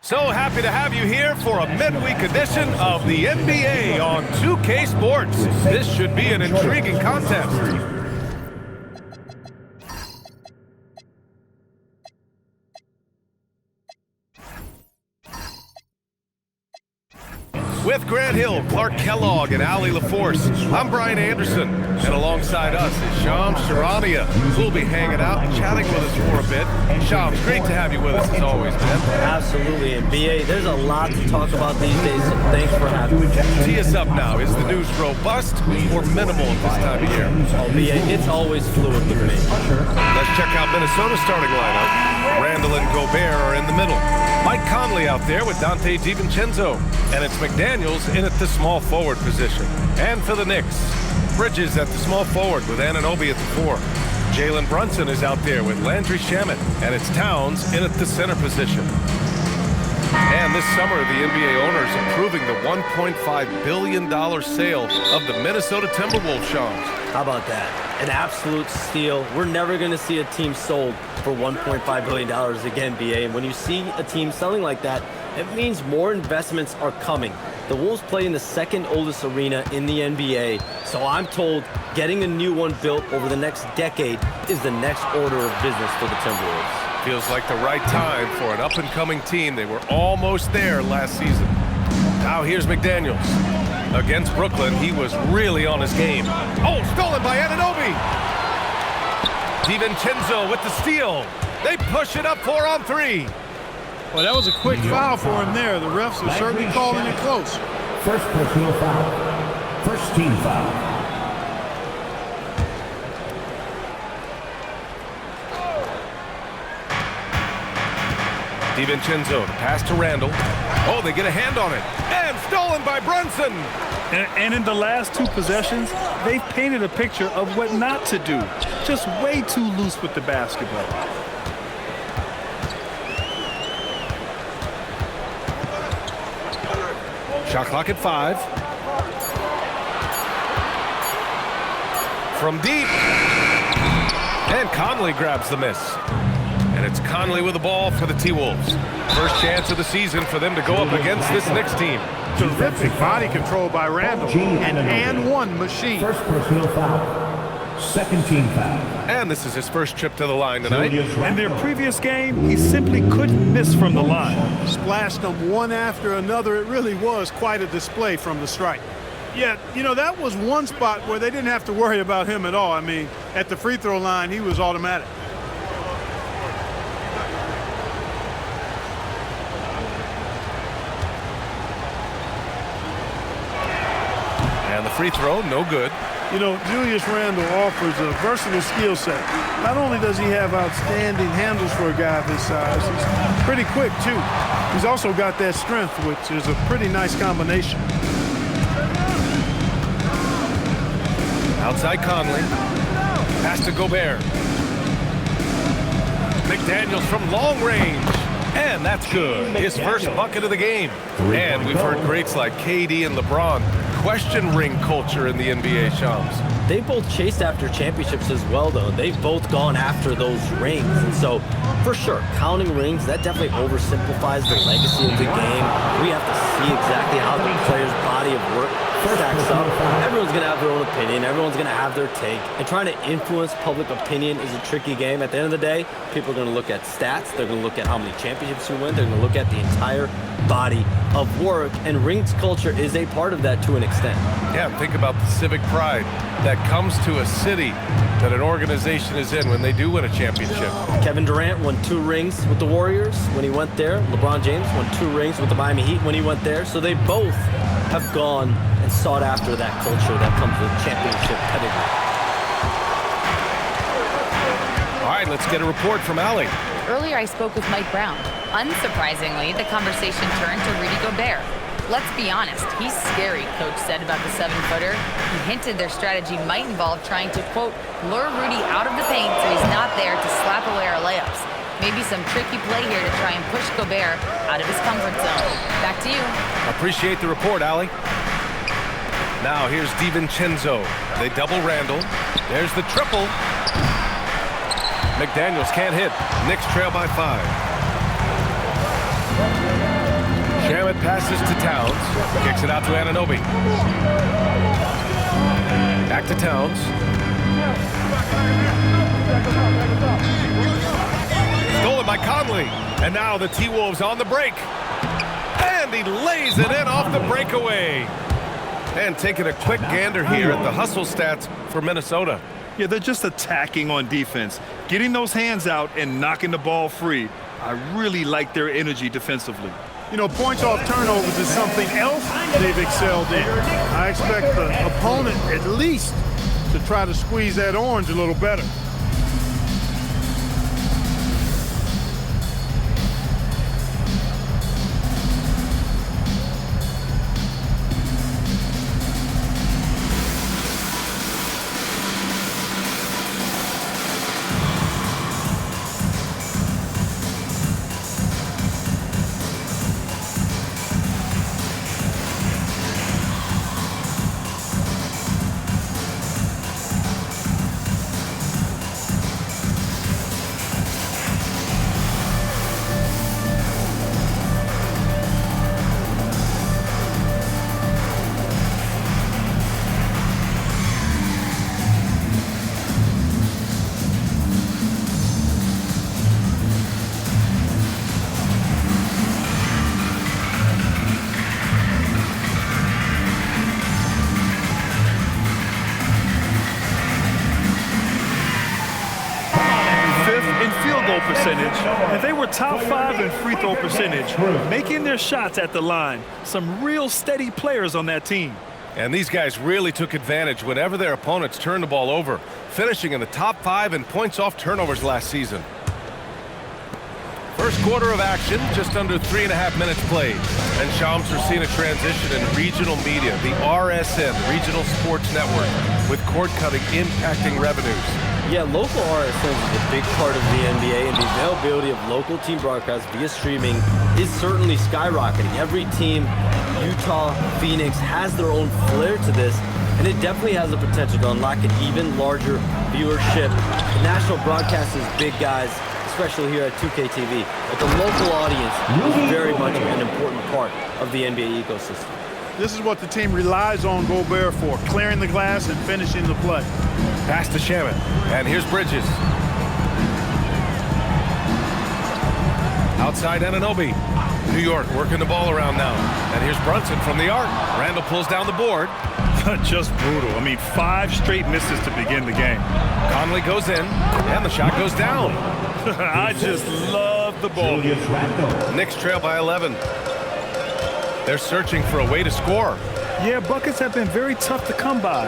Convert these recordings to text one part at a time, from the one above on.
So happy to have you here for a midweek edition of the NBA on 2K Sports. This should be an intriguing contest. With Grant Hill, Clark Kellogg, and Ali LaForce, I'm Brian Anderson, and alongside us is Shams Charania, who'll be hanging out and chatting with us for a bit. Shams, great to have you with us as always, man. Absolutely, and BA, there's a lot to talk about these days, so thanks for having me. Tee us up now. Is the news robust or minimal at this time of year? Oh, BA, it's always fluid with me. Let's check out Minnesota's starting lineup. Randall and Gobert are in the middle. Mike Conley out there with Dante DiVincenzo. And it's McDaniels in at the small forward position. And for the Knicks, Bridges at the small forward with Anunoby at the 4. Jalen Brunson is out there with Landry Shamet. And it's Towns in at the center position. And this summer, the NBA owners approving the $1.5 billion sale of the Minnesota Timberwolves, Shams. How about that? An absolute steal. We're never going to see a team sold for $1.5 billion again, BA. And when you see a team selling like that, it means more investments are coming. The Wolves play in the second oldest arena in the NBA, so I'm told getting a new one built over the next decade is the next order of business for the Timberwolves. Feels like the right time for an up-and-coming team. They were almost there last season. Now here's McDaniels. Against Brooklyn, he was really on his game. Oh, stolen by Anunoby. DiVincenzo with the steal. They push it up 4 on 3. Well, that was a quick foul for him there. The refs are certainly calling it close. First personal foul. First team foul. DiVincenzo, the pass to Randall. Oh, they get a hand on it. And stolen by Brunson. And in the last 2 possessions, they've painted a picture of what not to do. Just way too loose with the basketball. Shot clock at 5. From deep. And Conley grabs the miss. And it's Conley with the ball for the T-Wolves. First chance of the season for them to go up against this Knicks team. Terrific body control by Randall. And one machine. First personal foul. Second team foul. And this is his first trip to the line tonight. In their previous game, he simply couldn't miss from the line. Splashed them one after another. It really was quite a display from the stripe. Yeah, you know, that was one spot where they didn't have to worry about him at all. I mean, at the free throw line, he was automatic. And the free throw, no good. You know, Julius Randle offers a versatile skill set. Not only does he have outstanding handles for a guy of his size, he's pretty quick, too. He's also got that strength, which is a pretty nice combination. Outside Conley. Pass to Gobert. McDaniels from long range. And that's good. His first bucket of the game. And we've heard greats like KD and LeBron question ring culture in the NBA, Shams. They both chased after championships as well, though. They've both gone after those rings. And so, for sure, counting rings, that definitely oversimplifies the legacy of the game. We have to see exactly how the player's body of work stacks up. Everyone's going to have their own opinion. Everyone's going to have their take. And trying to influence public opinion is a tricky game. At the end of the day, people are going to look at stats. They're going to look at how many championships you win. They're going to look at the entire body of work. And rings culture is a part of that to an extent. Yeah, and think about the civic pride that comes to a city that an organization is in when they do win a championship. Kevin Durant won 2 rings with the Warriors when he went there. LeBron James won 2 rings with the Miami Heat when he went there. So they both have gone and sought after that culture that comes with championship pedigree. All right, let's get a report from Ali. Earlier, I spoke with Mike Brown. Unsurprisingly, the conversation turned to Rudy Gobert. Let's be honest, he's scary, Coach said about the 7-footer. He hinted their strategy might involve trying to, quote, lure Rudy out of the paint so he's not there to slap away our layups. Maybe some tricky play here to try and push Gobert out of his comfort zone. Back to you. Appreciate the report, Ali. Now here's DiVincenzo. They double Randall. There's the triple. McDaniels can't hit. Knicks trail by 5. Shamet passes to Towns. Kicks it out to Anunoby. Back to Towns. Stolen by Conley. And now the T-Wolves on the break. And he lays it in off the breakaway. And taking a quick gander here at the hustle stats for Minnesota. Yeah, they're just attacking on defense, getting those hands out and knocking the ball free. I really like their energy defensively. You know, points off turnovers is something else they've excelled in. I expect the opponent at least to try to squeeze that orange a little better. Percentage, and they were top 5 in free throw percentage, making their shots at the line. Some real steady players on that team. And these guys really took advantage whenever their opponents turned the ball over, finishing in the top 5 in points off turnovers last season. First quarter of action, just under 3.5 minutes played. And Shams are seeing a transition in regional media, the RSN, Regional Sports Network, with cord cutting impacting revenues. Yeah, local RSNs is a big part of the NBA, and the availability of local team broadcasts via streaming is certainly skyrocketing. Every team, Utah, Phoenix, has their own flair to this, and it definitely has the potential to unlock an even larger viewership. The national broadcast is big, guys, especially here at 2K TV, but the local audience is very much an important part of the NBA ecosystem. This is what the team relies on Gobert for, clearing the glass and finishing the play. Pass to Shamet, and here's Bridges. Outside Anunoby. New York working the ball around now. And here's Brunson from the arc. Randall pulls down the board. Just brutal. I mean, 5 straight misses to begin the game. Conley goes in, and the shot goes down. I just love the ball. Knicks trail by 11. They're searching for a way to score. Yeah, buckets have been very tough to come by.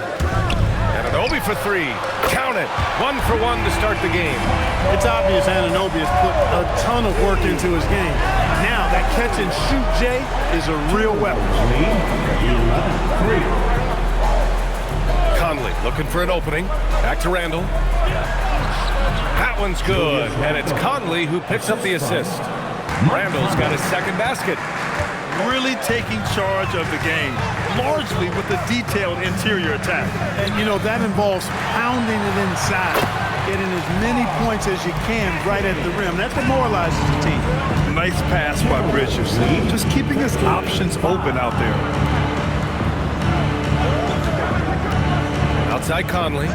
Anunoby for 3. Count it. 1 for 1 to start the game. It's obvious Anunoby has put a ton of work into his game. Now that catch and shoot J is a real weapon. Conley looking for an opening. Back to Randall. That one's good. And it's Conley who picks up the assist. Randall's got his second basket. Really taking charge of the game, largely with a detailed interior attack. And, you know, that involves pounding it inside, getting as many points as you can right at the rim. That demoralizes the team. Nice pass by Bridges. Just keeping his options open out there. Outside Conley.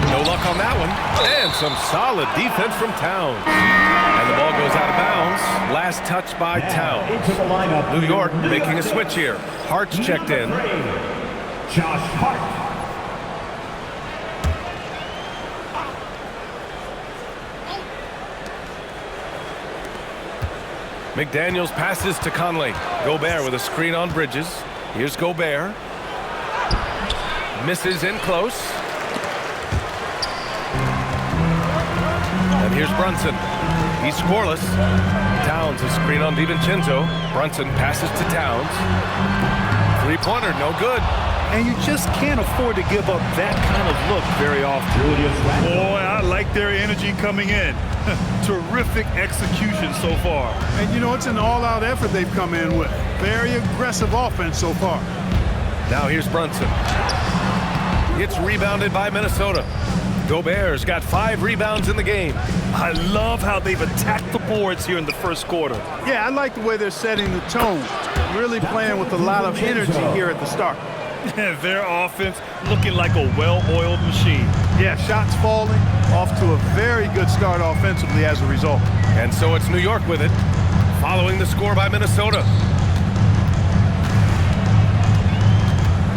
No luck on that one. And some solid defense from Towns. And the ball goes out of bounds. Last touch by Towns. New York making a switch here. Hart's checked in. Josh Hart. McDaniels passes to Conley. Gobert with a screen on Bridges. Here's Gobert. Misses in close. And here's Brunson. He's scoreless. Towns a screen on DiVincenzo. Brunson passes to Towns. Three-pointer, no good. And you just can't afford to give up that kind of look very often. Boy, I like their energy coming in. Terrific execution so far. And, you know, it's an all-out effort they've come in with. Very aggressive offense so far. Now here's Brunson. It's rebounded by Minnesota. Gobert's got 5 rebounds in the game. I love how they've attacked the boards here in the first quarter. Yeah, I like the way they're setting the tone. Really playing with a lot of energy here at the start. Their offense looking like a well-oiled machine. Yeah, shots falling, off to a very good start offensively as a result. And so it's New York with it, following the score by Minnesota.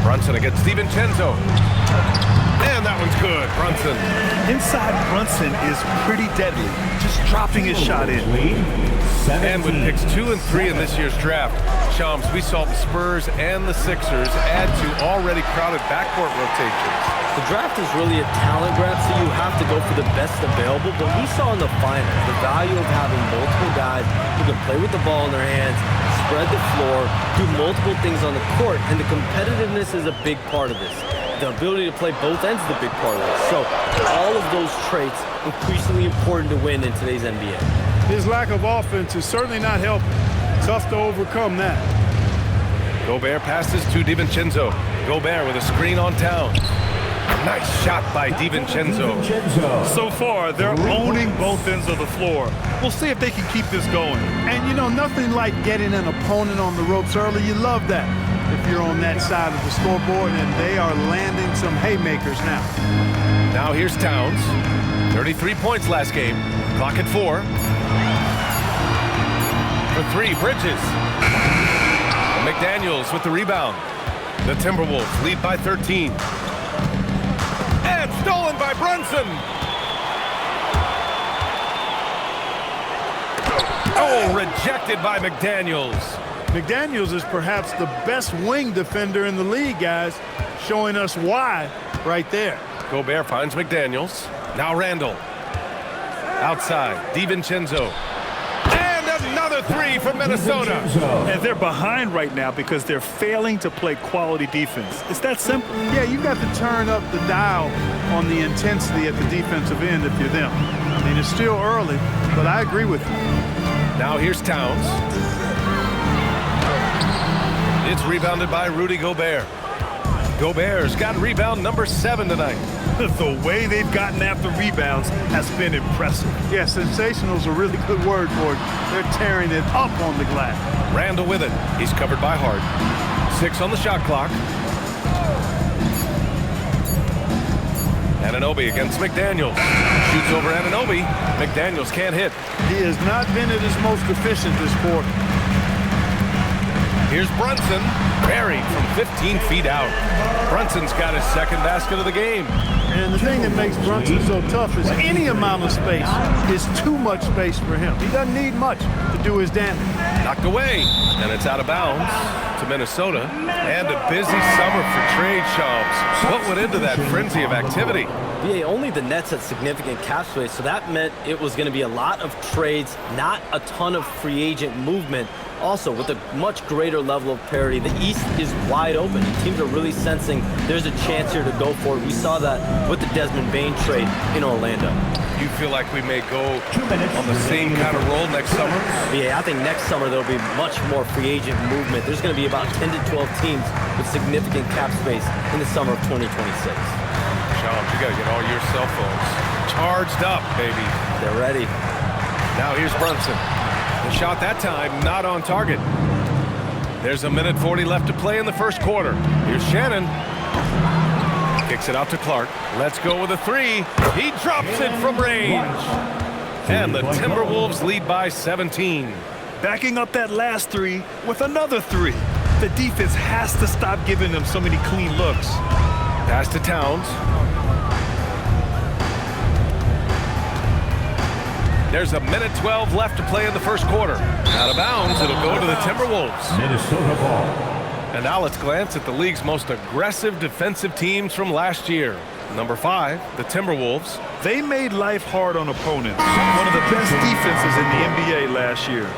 Brunson against DiVincenzo. And that one's good, Brunson. Inside Brunson is pretty deadly, just dropping his shot in. And with picks 2 and 3 in this year's draft, Shams, we saw the Spurs and the Sixers add to already crowded backcourt rotations. The draft is really a talent grab, so you have to go for the best available. But we saw in the finals the value of having multiple guys who can play with the ball in their hands, spread the floor, do multiple things on the court, and the competitiveness is a big part of this. The ability to play both ends is a big part of this. So all of those traits increasingly important to win in today's NBA. His lack of offense is certainly not helping. Tough to overcome that. Gobert passes to DiVincenzo. Gobert with a screen on Towns. Nice shot by DiVincenzo. So far, they're owning both ends of the floor. We'll see if they can keep this going. And you know, nothing like getting an opponent on the ropes early. You love that if you're on that side of the scoreboard, and they are landing some haymakers now. Now here's Towns. 33 points last game. Clock at 4. For 3, Bridges. McDaniels with the rebound. The Timberwolves lead by 13. And stolen by Brunson. Oh, rejected by McDaniels. McDaniels is perhaps the best wing defender in the league, guys, showing us why right there. Gobert finds McDaniels. Now Randall. Outside, DiVincenzo. And another 3 from Minnesota. And they're behind right now because they're failing to play quality defense. It's that simple. Yeah, you got to turn up the dial on the intensity at the defensive end if you're them. I mean, it's still early, but I agree with you. Now here's Towns. It's rebounded by Rudy Gobert. Gobert's got rebound number 7 tonight. The way they've gotten after rebounds has been impressive. Yeah, sensational is a really good word for it. They're tearing it up on the glass. Randall with it. He's covered by Hart. 6 on the shot clock. Anunoby against McDaniels. Shoots over Anunoby. McDaniels can't hit. He has not been at his most efficient this quarter. Here's Brunson, buried from 15 feet out. Brunson's got his second basket of the game. And the thing that makes Brunson so tough is any amount of space is too much space for him. He doesn't need much to do his damage. Knocked away, and it's out of bounds to Minnesota. And a busy summer for trade shops. What went into that frenzy of activity? Yeah, only the Nets had significant cap space, so that meant it was going to be a lot of trades, not a ton of free agent movement. Also, with a much greater level of parity, the East is wide open. And teams are really sensing there's a chance here to go for it. We saw that with the Desmond Bane trade in Orlando. You feel like we may go on the same kind of roll next summer? Yeah, I think next summer there'll be much more free agent movement. There's going to be about 10 to 12 teams with significant cap space in the summer of 2026. Shams, you got to get all your cell phones charged up, baby. They're ready. Now here's Brunson. The shot that time not on target. There's a minute 40 left to play in the first quarter. Here's Shannon. Kicks it out to Clark. Let's go with a 3. He drops it from range. And the Timberwolves lead by 17. Backing up that last 3 with another 3. The defense has to stop giving them so many clean looks. Pass to Towns. There's a minute 12 left to play in the first quarter. Out of bounds, it'll go to the Timberwolves. Minnesota ball. And now let's glance at the league's most aggressive defensive teams from last year. Number 5, the Timberwolves. They made life hard on opponents. One of the best defenses in the NBA last year.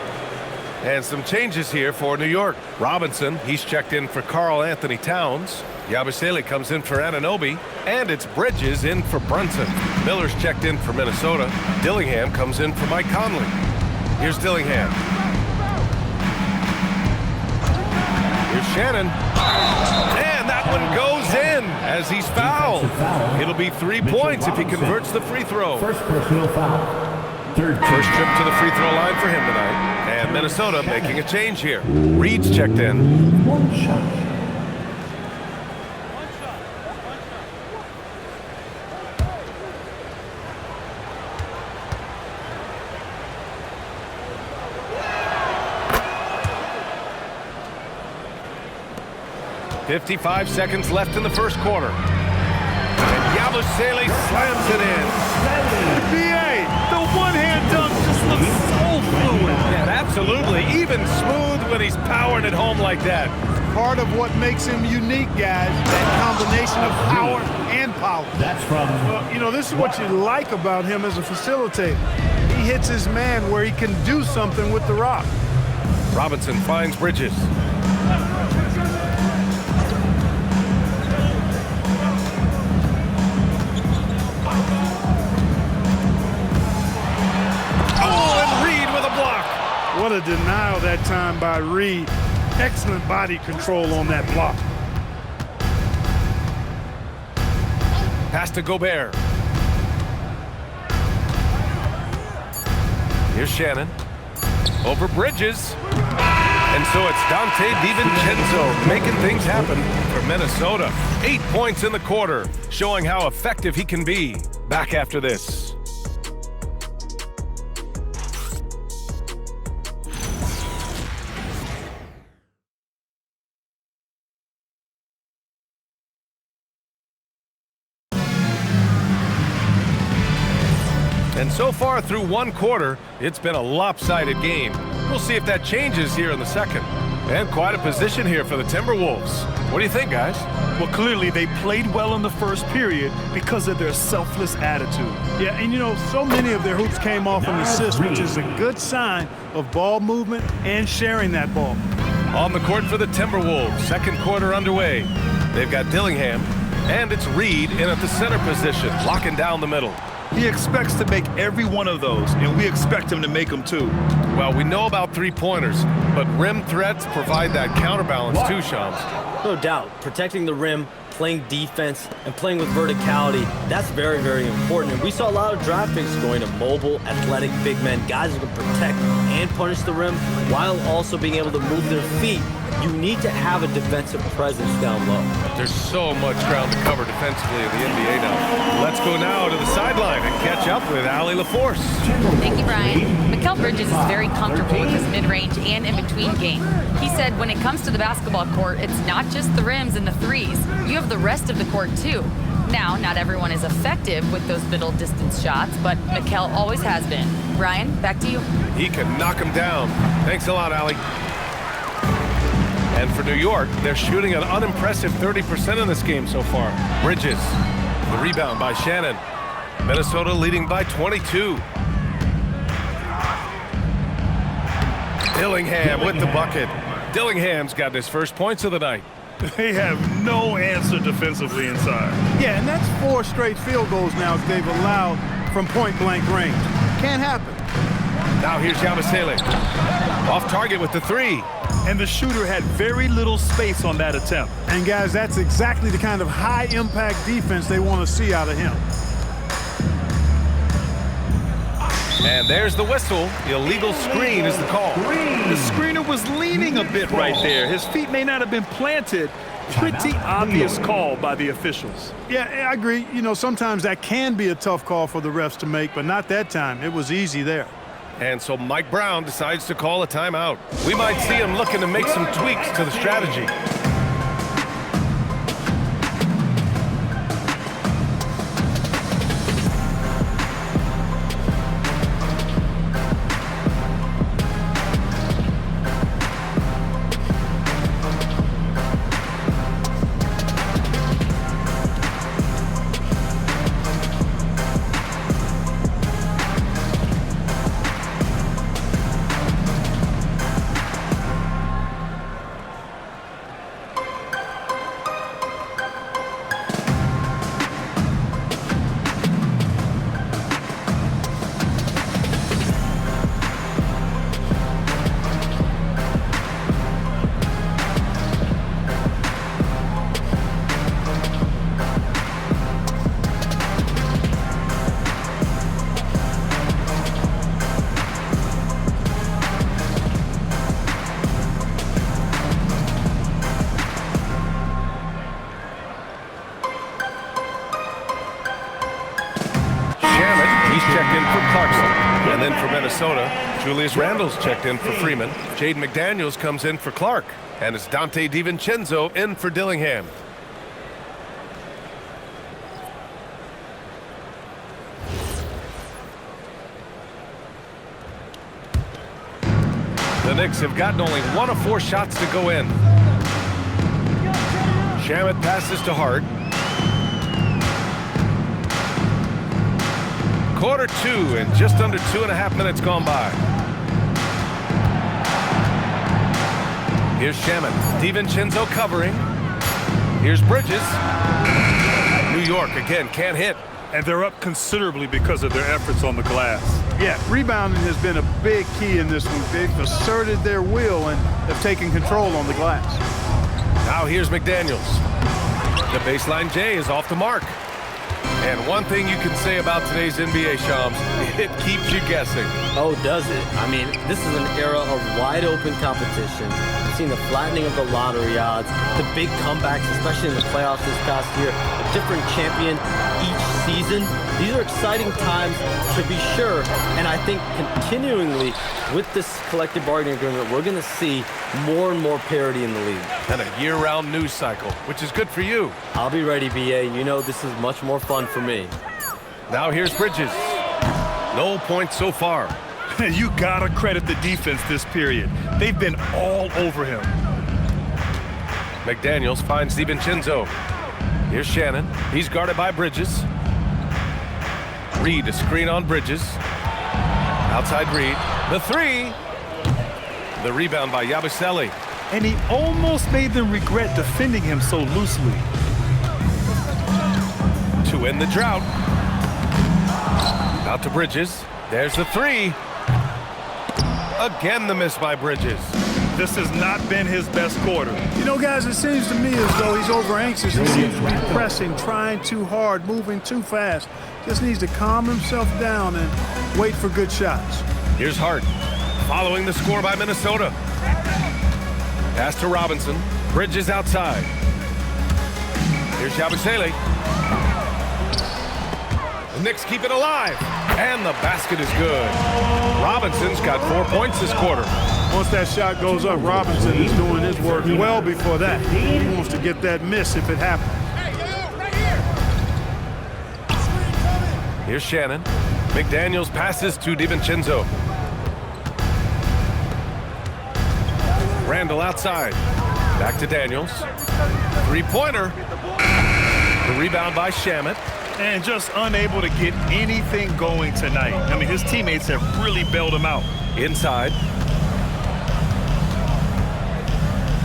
And some changes here for New York. Robinson, he's checked in for Karl Anthony Towns. Yabusele comes in for Anunoby. And it's Bridges in for Brunson. Miller's checked in for Minnesota. Dillingham comes in for Mike Conley. Here's Dillingham. Here's Shannon. And that one goes in as he's fouled. It'll be 3 points if he converts the free throw. First personal foul. Third First trip to the free throw line for him tonight. And Minnesota making a change here. Reed's checked in. one shot. 55 seconds left in the first quarter. And Yabusele slams it in. NBA, the one-hand dunk just looks so fluid. Yeah, absolutely. Even smooth when he's powering it home like that. Part of what makes him unique, guys, that combination of power and power. That's from... Well, you know, this is what you like about him as a facilitator. He hits his man where he can do something with the rock. Robinson finds Bridges. What a denial that time by Reed. Excellent body control on that block. Pass to Gobert. Here's Shannon. Over Bridges. And so it's Donte DiVincenzo making things happen for Minnesota. 8 points in the quarter, showing how effective he can be. Back after this. And so far through one quarter, it's been a lopsided game. We'll see if that changes here in the second. And quite a position here for the Timberwolves. What do you think, guys? Well, clearly they played well in the first period because of their selfless attitude. Yeah, and you know, so many of their hoops came off an assist, which is a good sign of ball movement and sharing that ball. On the court for the Timberwolves, second quarter underway. They've got Dillingham, and it's Reed in at the center position, locking down the middle. He expects to make every one of those, and we expect him to make them too. Well, we know about three-pointers, but rim threats provide that counterbalance too, Shams. No doubt, protecting the rim, playing defense, and playing with verticality, that's very, very important. And we saw a lot of draft picks going to mobile, athletic big men, guys who can protect and punish the rim while also being able to move their feet. You need to have a defensive presence down low. There's so much ground to cover defensively in the NBA now. Let's go now to the sideline and catch up with Allie LaForce. Thank you, Brian. Mikal Bridges is very comfortable with his mid-range and in-between game. He said when it comes to the basketball court, it's not just the rims and the threes. You have the rest of the court, too. Now, not everyone is effective with those middle distance shots, but Mikal always has been. Brian, back to you. He can knock him down. Thanks a lot, Allie. And for New York, they're shooting an unimpressive 30% in this game so far. Bridges, the rebound by Shannon. Minnesota leading by 22. Dillingham with the bucket. Dillingham's got his first points of the night. They have no answer defensively inside. Yeah, and that's 4 straight field goals now they've allowed from point-blank range. Can't happen. Now here's Yabusele. Off target with the three. And the shooter had very little space on that attempt. And guys, that's exactly the kind of high-impact defense they want to see out of him. And there's the whistle. Illegal screen is the call. The screener was leaning a bit right there. His feet may not have been planted. Pretty obvious call by the officials. Yeah, I agree. You know, sometimes that can be a tough call for the refs to make, but not that time. It was easy there. And so Mike Brown decides to call a timeout. We might see him looking to make some tweaks to the strategy. He's checked in for Clarkson. And then for Minnesota, Julius Randle's checked in for Freeman. Jaden McDaniels comes in for Clark. And it's Dante DiVincenzo in for Dillingham. The Knicks have gotten only 1 of 4 shots to go in. Shamet passes to Hart. Quarter 2 and just under 2.5 minutes gone by. Here's Shamet. DiVincenzo covering. Here's Bridges. New York again can't hit. And they're up considerably because of their efforts on the glass. Yeah, rebounding has been a big key in this one. They've asserted their will and have taken control on the glass. Now here's McDaniels. The baseline J is off the mark. And one thing you can say about today's NBA, Shams, it keeps you guessing. Oh, does it? I mean, this is an era of wide open competition. We've seen the flattening of the lottery odds, the big comebacks, especially in the playoffs this past year, a different champion each season. These are exciting times to be sure, and I think continuingly with this collective bargaining agreement, we're going to see more and more parity in the league. And a year-round news cycle, which is good for you. I'll be ready, BA. You know this is much more fun for me. Now here's Bridges. No points so far. You gotta credit the defense this period. They've been all over him. McDaniels finds DiVincenzo. Here's Shannon. He's guarded by Bridges. Reed, a screen on Bridges. Outside Reed. The 3. The rebound by Yabusele. And he almost made them regret defending him so loosely. To end the drought. Out to Bridges. There's the 3. Again the miss by Bridges. This has not been his best quarter. You know, guys, it seems to me as though he's over anxious. He seems to be pressing, trying too hard, moving too fast. Just needs to calm himself down and wait for good shots. Here's Hart. Following the score by Minnesota. Pass to Robinson. Bridges outside. Here's Yabusele. The Knicks keep it alive. And the basket is good. Robinson's got 4 points this quarter. Once that shot goes up, Robinson is doing his work well before that. He wants to get that miss if it happens. Here's Shannon. McDaniels passes to DiVincenzo. Randle outside. Back to Daniels. 3-pointer. The rebound by Shamet. And just unable to get anything going tonight. I mean, his teammates have really bailed him out. Inside.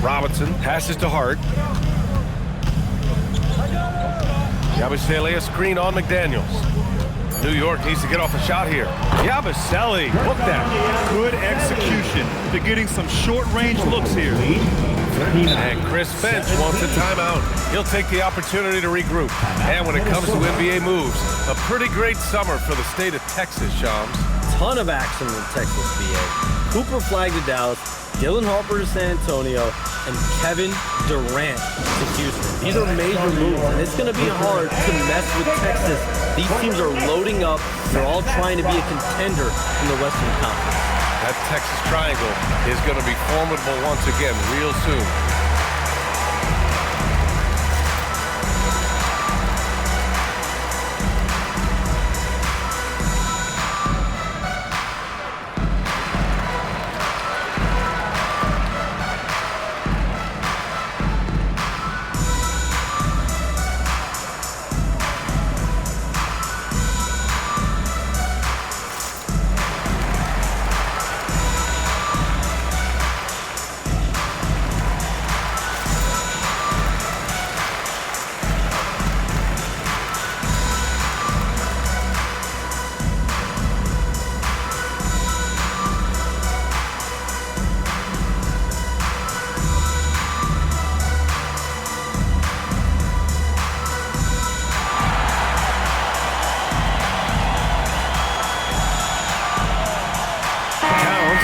Robinson passes to Hart. Yabusele a screen on McDaniels. New York needs to get off a shot here. Yabusele, look that. Good execution. They're getting some short-range looks here. And Chris Finch wants a timeout. He'll take the opportunity to regroup. And when it comes to NBA moves, a pretty great summer for the state of Texas, Shams. Ton of action in Texas, BA. Cooper Flagg to Dallas, Dylan Harper to San Antonio, and Kevin Durant to Houston. These are major moves, and it's going to be hard to mess with Texas. These teams are loading up. They're all trying to be a contender in the Western Conference. That Texas Triangle is going to be formidable once again real soon.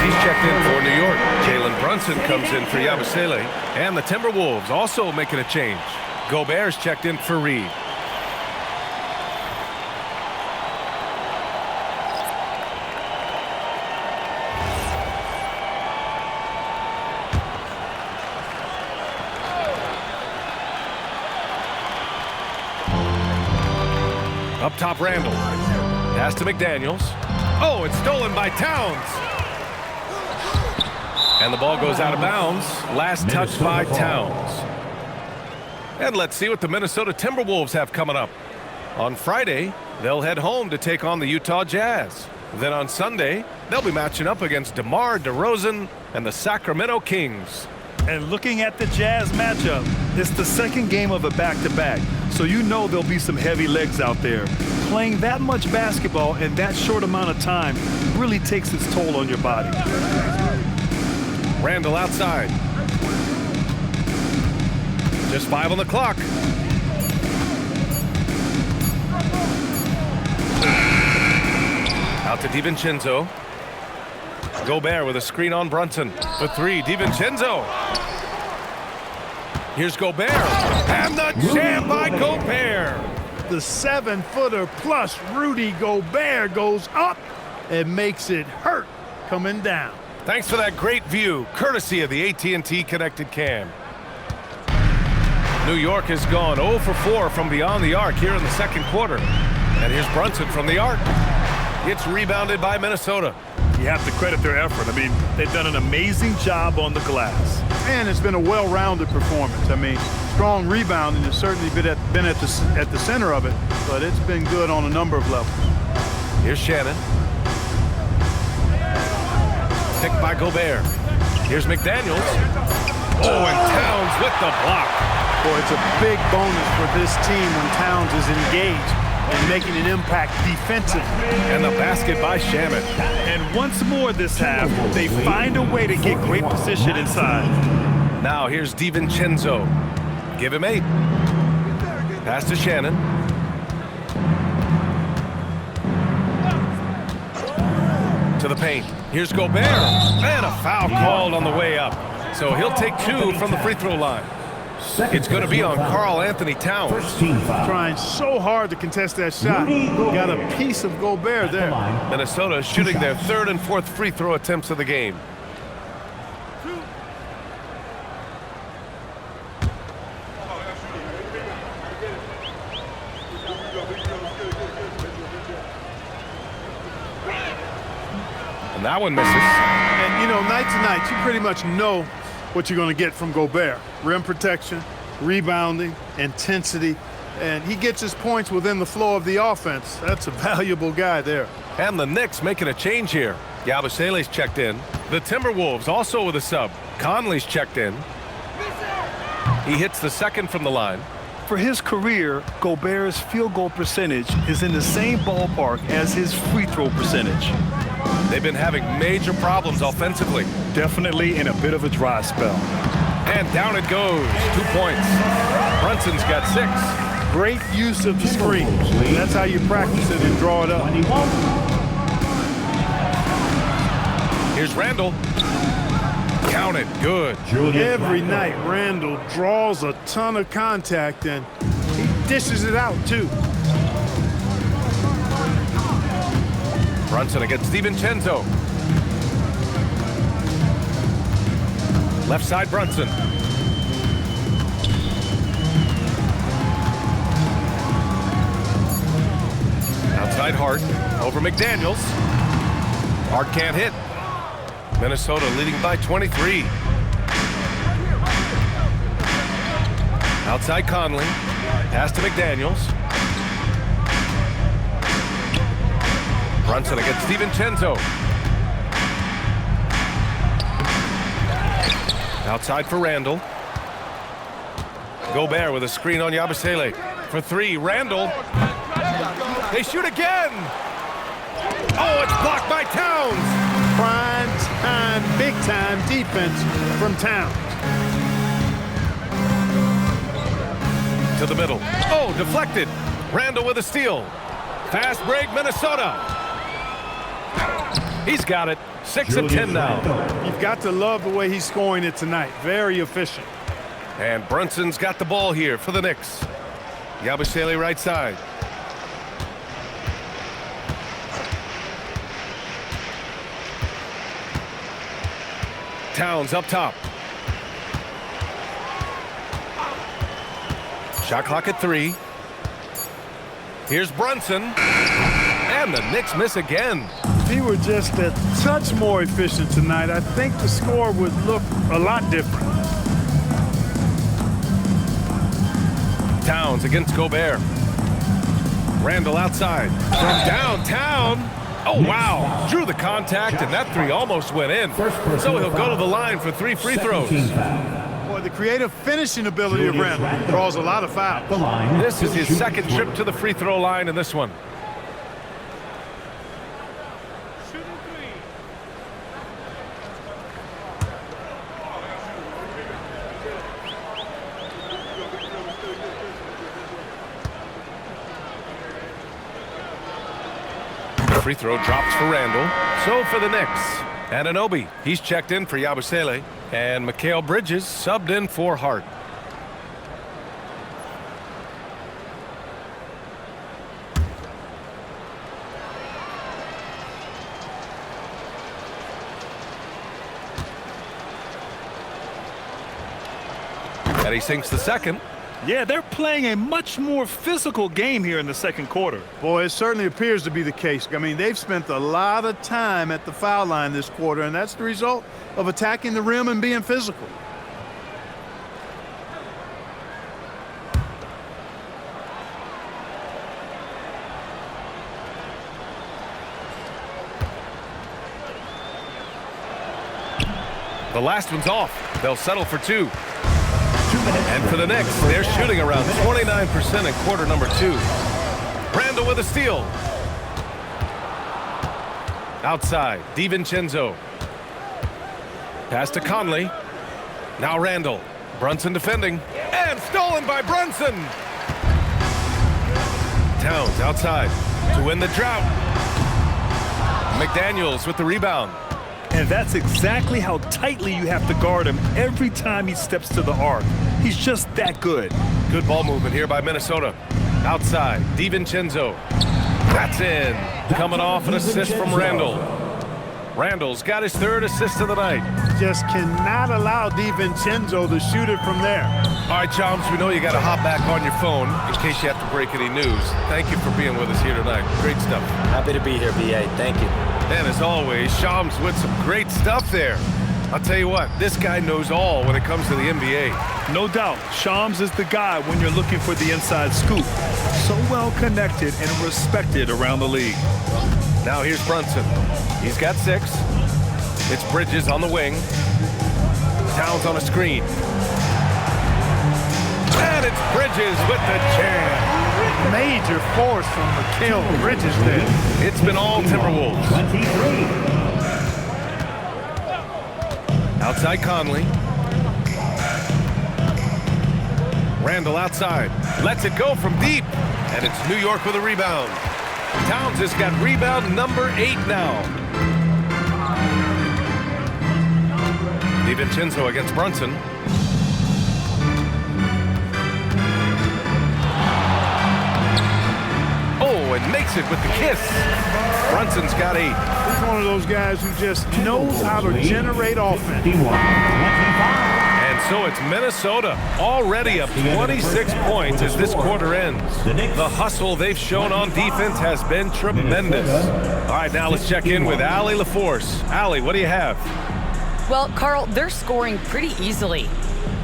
He's checked in for New York. Jalen Brunson comes in for Yabusele. And the Timberwolves also making a change. Gobert's checked in for Reed. Up top, Randall. Pass to McDaniels. Oh, it's stolen by Towns. And the ball goes out of bounds. Last touch by Towns. And let's see what the Minnesota Timberwolves have coming up. On Friday, they'll head home to take on the Utah Jazz. Then on Sunday, they'll be matching up against DeMar DeRozan and the Sacramento Kings. And looking at the Jazz matchup, it's the second game of a back-to-back, so you know there'll be some heavy legs out there. Playing that much basketball in that short amount of time really takes its toll on your body. Randall outside. Just 5 on the clock. Out to DiVincenzo. Gobert with a screen on Brunson. For 3, DiVincenzo. Here's Gobert. And the jam by Gobert. The 7-footer plus Rudy Gobert goes up and makes it hurt coming down. Thanks for that great view, courtesy of the AT&T Connected Cam. New York has gone 0 for 4 from beyond the arc here in the second quarter. And here's Brunson from the arc. It's rebounded by Minnesota. You have to credit their effort. I mean, they've done an amazing job on the glass. And it's been a well-rounded performance. I mean, strong rebounding has certainly been at the center of it, but it's been good on a number of levels. Here's Shannon. Picked by Gobert. Here's McDaniels. Oh, and Towns with the block. Boy, it's a big bonus for this team when Towns is engaged and making an impact defensively. And the basket by Shannon. And once more this half, they find a way to get great position inside. Now here's DiVincenzo. Give him 8. Pass to Shannon. To the paint. Here's Gobert. And a foul called on the way up. So he'll take 2 from the free throw line. It's going to be on Karl Anthony Towns. Trying so hard to contest that shot. Got a piece of Gobert there. Minnesota shooting their 3rd and 4th free throw attempts of the game. And that one misses. And, you know, night to night, you pretty much know what you're going to get from Gobert. Rim protection, rebounding, intensity, and he gets his points within the flow of the offense. That's a valuable guy there. And the Knicks making a change here. Yabusele's checked in. The Timberwolves also with a sub. Conley's checked in. He hits the 2nd from the line. For his career, Gobert's field goal percentage is in the same ballpark as his free throw percentage. They've been having major problems offensively. Definitely in a bit of a dry spell. And down it goes. 2 points. Brunson's got 6. Great use of the screen. That's how you practice it and draw it up. Here's Randall. Count it. Good. Every night, Randall draws a ton of contact and he dishes it out, too. Brunson against DiVincenzo. Left side, Brunson. Outside Hart. Over McDaniels. Hart can't hit. Minnesota leading by 23. Outside Conley. Pass to McDaniels. Brunson against DiVincenzo. Outside for Randall. Gobert with a screen on Yabusele. For 3, Randall. They shoot again. Oh, it's blocked by Towns. Prime time, big time defense from Towns. To the middle. Oh, deflected. Randall with a steal. Fast break, Minnesota. He's got it. 6 of 10 now. You've got to love the way he's scoring it tonight. Very efficient. And Brunson's got the ball here for the Knicks. Yabusele right side. Towns up top. Shot clock at 3. Here's Brunson. And the Knicks miss again. If he were just a touch more efficient tonight, I think the score would look a lot different. Towns against Gobert. Randall outside. From downtown. Oh, wow. Drew the contact, and that three almost went in. So he'll go to the line for 3 free throws. Boy, the creative finishing ability of Randall draws a lot of fouls. This is his second trip to the free throw line in this one. Free throw drops for Randall. So for the Knicks, Anunoby, he's checked in for Yabusele, and Mikal Bridges subbed in for Hart. And he sinks the second. Yeah, they're playing a much more physical game here in the second quarter. Boy, it certainly appears to be the case. I mean, they've spent a lot of time at the foul line this quarter, and that's the result of attacking the rim and being physical. The last one's off. They'll settle for 2. And for the Knicks, they're shooting around 29% in quarter number 2. Randall with a steal. Outside, DiVincenzo. Pass to Conley. Now Randall. Brunson defending. And stolen by Brunson. Towns outside to win the drought. McDaniels with the rebound. And that's exactly how tightly you have to guard him every time he steps to the arc. He's just that good. Good ball movement here by Minnesota. Outside, DiVincenzo. That's in. Coming off an assist from Randall. Randall's got his 3rd assist of the night. Just cannot allow DiVincenzo to shoot it from there. All right, Chums, we know you got to hop back on your phone in case you have to break any news. Thank you for being with us here tonight. Great stuff. Happy to be here, B.A. Thank you. And as always, Shams with some great stuff there. I'll tell you what, this guy knows all when it comes to the NBA. No doubt, Shams is the guy when you're looking for the inside scoop. So well connected and respected around the league. Now here's Brunson. He's got 6. It's Bridges on the wing. Towns on a screen. And it's Bridges with the jam. Major force from Mikal Bridges there. It's been all Timberwolves. 23. Outside Conley. Randall outside. Lets it go from deep. And it's New York with a rebound. Towns has got rebound number 8 now. DiVincenzo against Brunson. Oh, and makes it with the kiss. Brunson's got 8. He's one of those guys who just knows how to generate offense. 51. And so it's Minnesota already up 26 points as this quarter ends. The hustle they've shown on defense has been tremendous. All right, now let's check in with Allie LaForce. Allie, what do you have? Well, Carl, they're scoring pretty easily.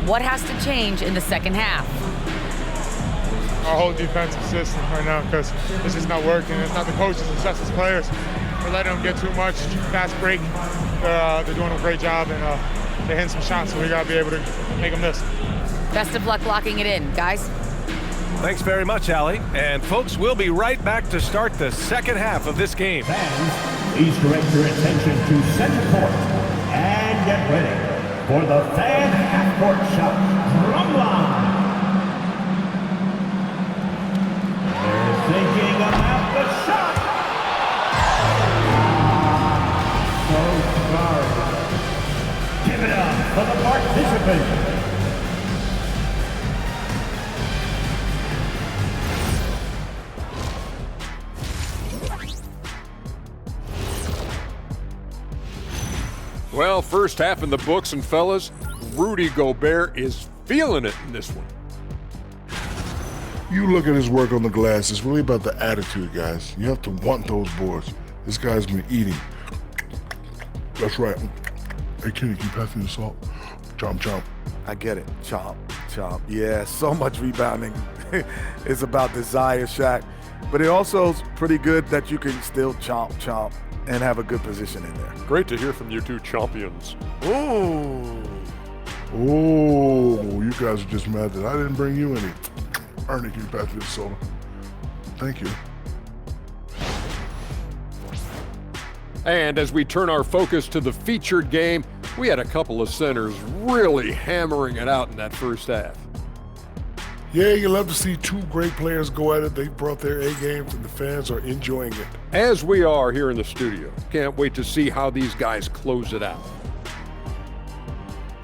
What has to change in the second half? Our whole defensive system right now, because it's just not working. It's not the coaches, it's just the players. We're letting them get too much fast break. They're doing a great job, and they're hitting some shots, so we got to be able to make them miss. Best of luck locking it in, guys. Thanks very much, Allie. And folks, we'll be right back to start the second half of this game. Fans, please direct your attention to center court and get ready for the fan half-court shot drumline. They're thinking about the shot. So sorry. Give it up for the participants. Well, first half in the books, and fellas, Rudy Gobert is feeling it in this one. You look at his work on the glass, it's really about the attitude, guys. You have to want those boards. This guy's been eating. That's right. Hey, Kenny, can you pass me the salt? Chomp, chomp. I get it. Chomp, chomp. Yeah, so much rebounding. It's about desire, Shaq. But it also is pretty good that you can still chomp, chomp, and have a good position in there. Great to hear from you two champions. Ooh. Oh, you guys are just mad that I didn't bring you any. Ernie, can you pass me the soda? Thank you. And as we turn our focus to the featured game, we had a couple of centers really hammering it out in that first half. Yeah, you love to see two great players go at it. They brought their A games and the fans are enjoying it. As we are here in the studio. Can't wait to see how these guys close it out.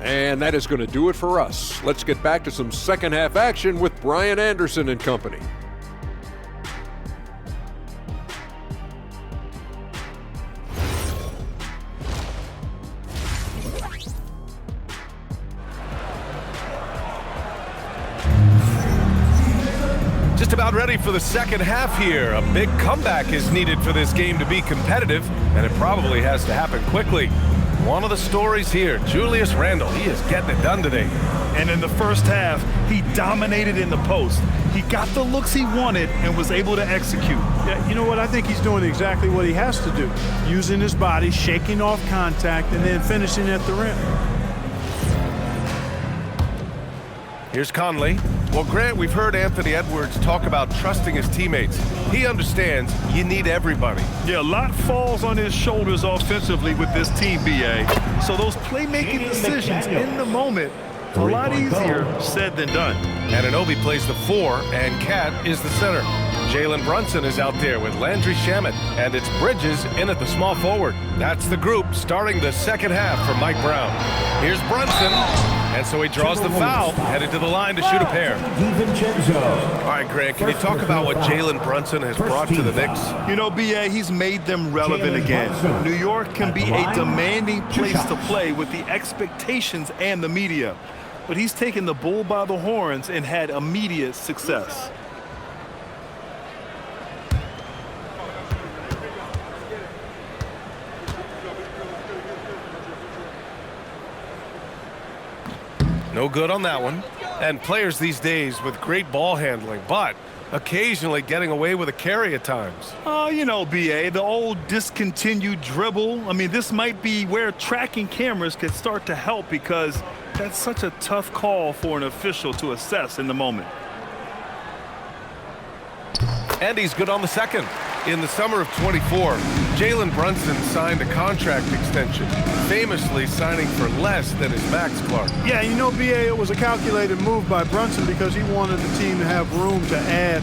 And that is going to do it for us. Let's get back to some second half action with Brian Anderson and company. Just about ready for the second half here. A big comeback is needed for this game to be competitive, and it probably has to happen quickly. One of the stories here, Julius Randle, he is getting it done today. And in the first half, he dominated in the post. He got the looks he wanted and was able to execute. Yeah, you know what? I think he's doing exactly what he has to do. Using his body, shaking off contact, and then finishing at the rim. Here's Conley. Well, Grant, we've heard Anthony Edwards talk about trusting his teammates. He understands you need everybody. Yeah, a lot falls on his shoulders offensively with this team, BA. So those playmaking decisions in the moment, a lot easier said than done. Anunoby plays the 4, and Cat is the center. Jalen Brunson is out there with Landry Shamet, and it's Bridges in at the small forward. That's the group starting the second half for Mike Brown. Here's Brunson, and so he draws the foul, headed to the line to shoot a pair. All right, Grant, can you talk about what Jalen Brunson has brought to the Knicks? You know, BA, he's made them relevant again. New York can be a demanding place to play with the expectations and the media. But he's taken the bull by the horns and had immediate success. No good on that one. And players these days with great ball handling, but occasionally getting away with a carry at times. You know, BA, the old discontinued dribble. I mean, this might be where tracking cameras could start to help because that's such a tough call for an official to assess in the moment. And he's good on the second. In the summer of 24, Jalen Brunson signed a contract extension, famously signing for less than his max, Clark. Yeah, you know, BA, it was a calculated move by Brunson because he wanted the team to have room to add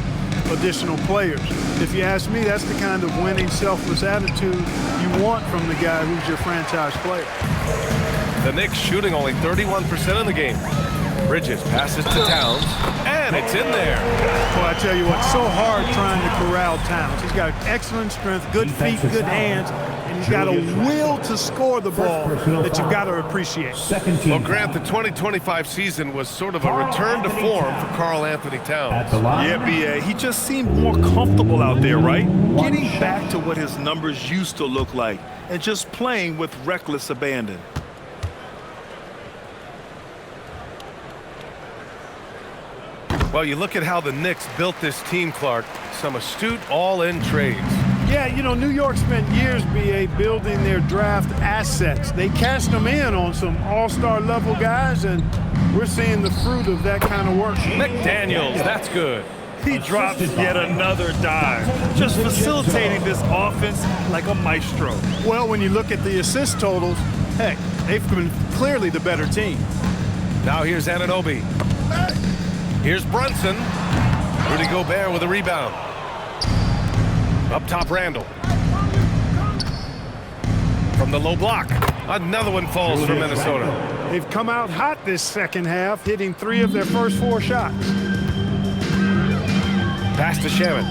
additional players. If you ask me, that's the kind of winning, selfless attitude you want from the guy who's your franchise player. The Knicks shooting only 31% in the game. Bridges passes to Towns, and it's in there. Well, I tell you what, so hard trying to corral Towns. He's got excellent strength, good feet, good hands, and he's got a will to score the ball that you've got to appreciate. Well, Grant, the 2025 season was sort of a return to form for Karl Anthony Towns. Yeah, BA, he just seemed more comfortable out there, right? Getting back to what his numbers used to look like and just playing with reckless abandon. Well, you look at how the Knicks built this team, Clark. Some astute all-in trades. Yeah, you know, New York spent years, BA, building their draft assets. They cashed them in on some all-star level guys, and we're seeing the fruit of that kind of work. McDaniels, that's good. He drops yet another dive, just facilitating this offense like a maestro. Well, when you look at the assist totals, heck, they've been clearly the better team. Now here's Anunoby. Here's Brunson. Rudy Gobert with a rebound. Up top, Randle. From the low block. Another one falls for Minnesota. They've come out hot this second half, hitting 3 of their first 4 shots. Pass to Shamet.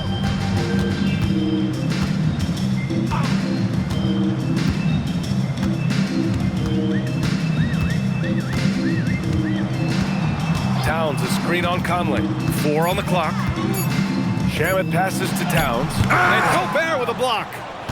Towns, a screen on Conley. 4 on the clock. Shamet passes to Towns. And Gobert with a block.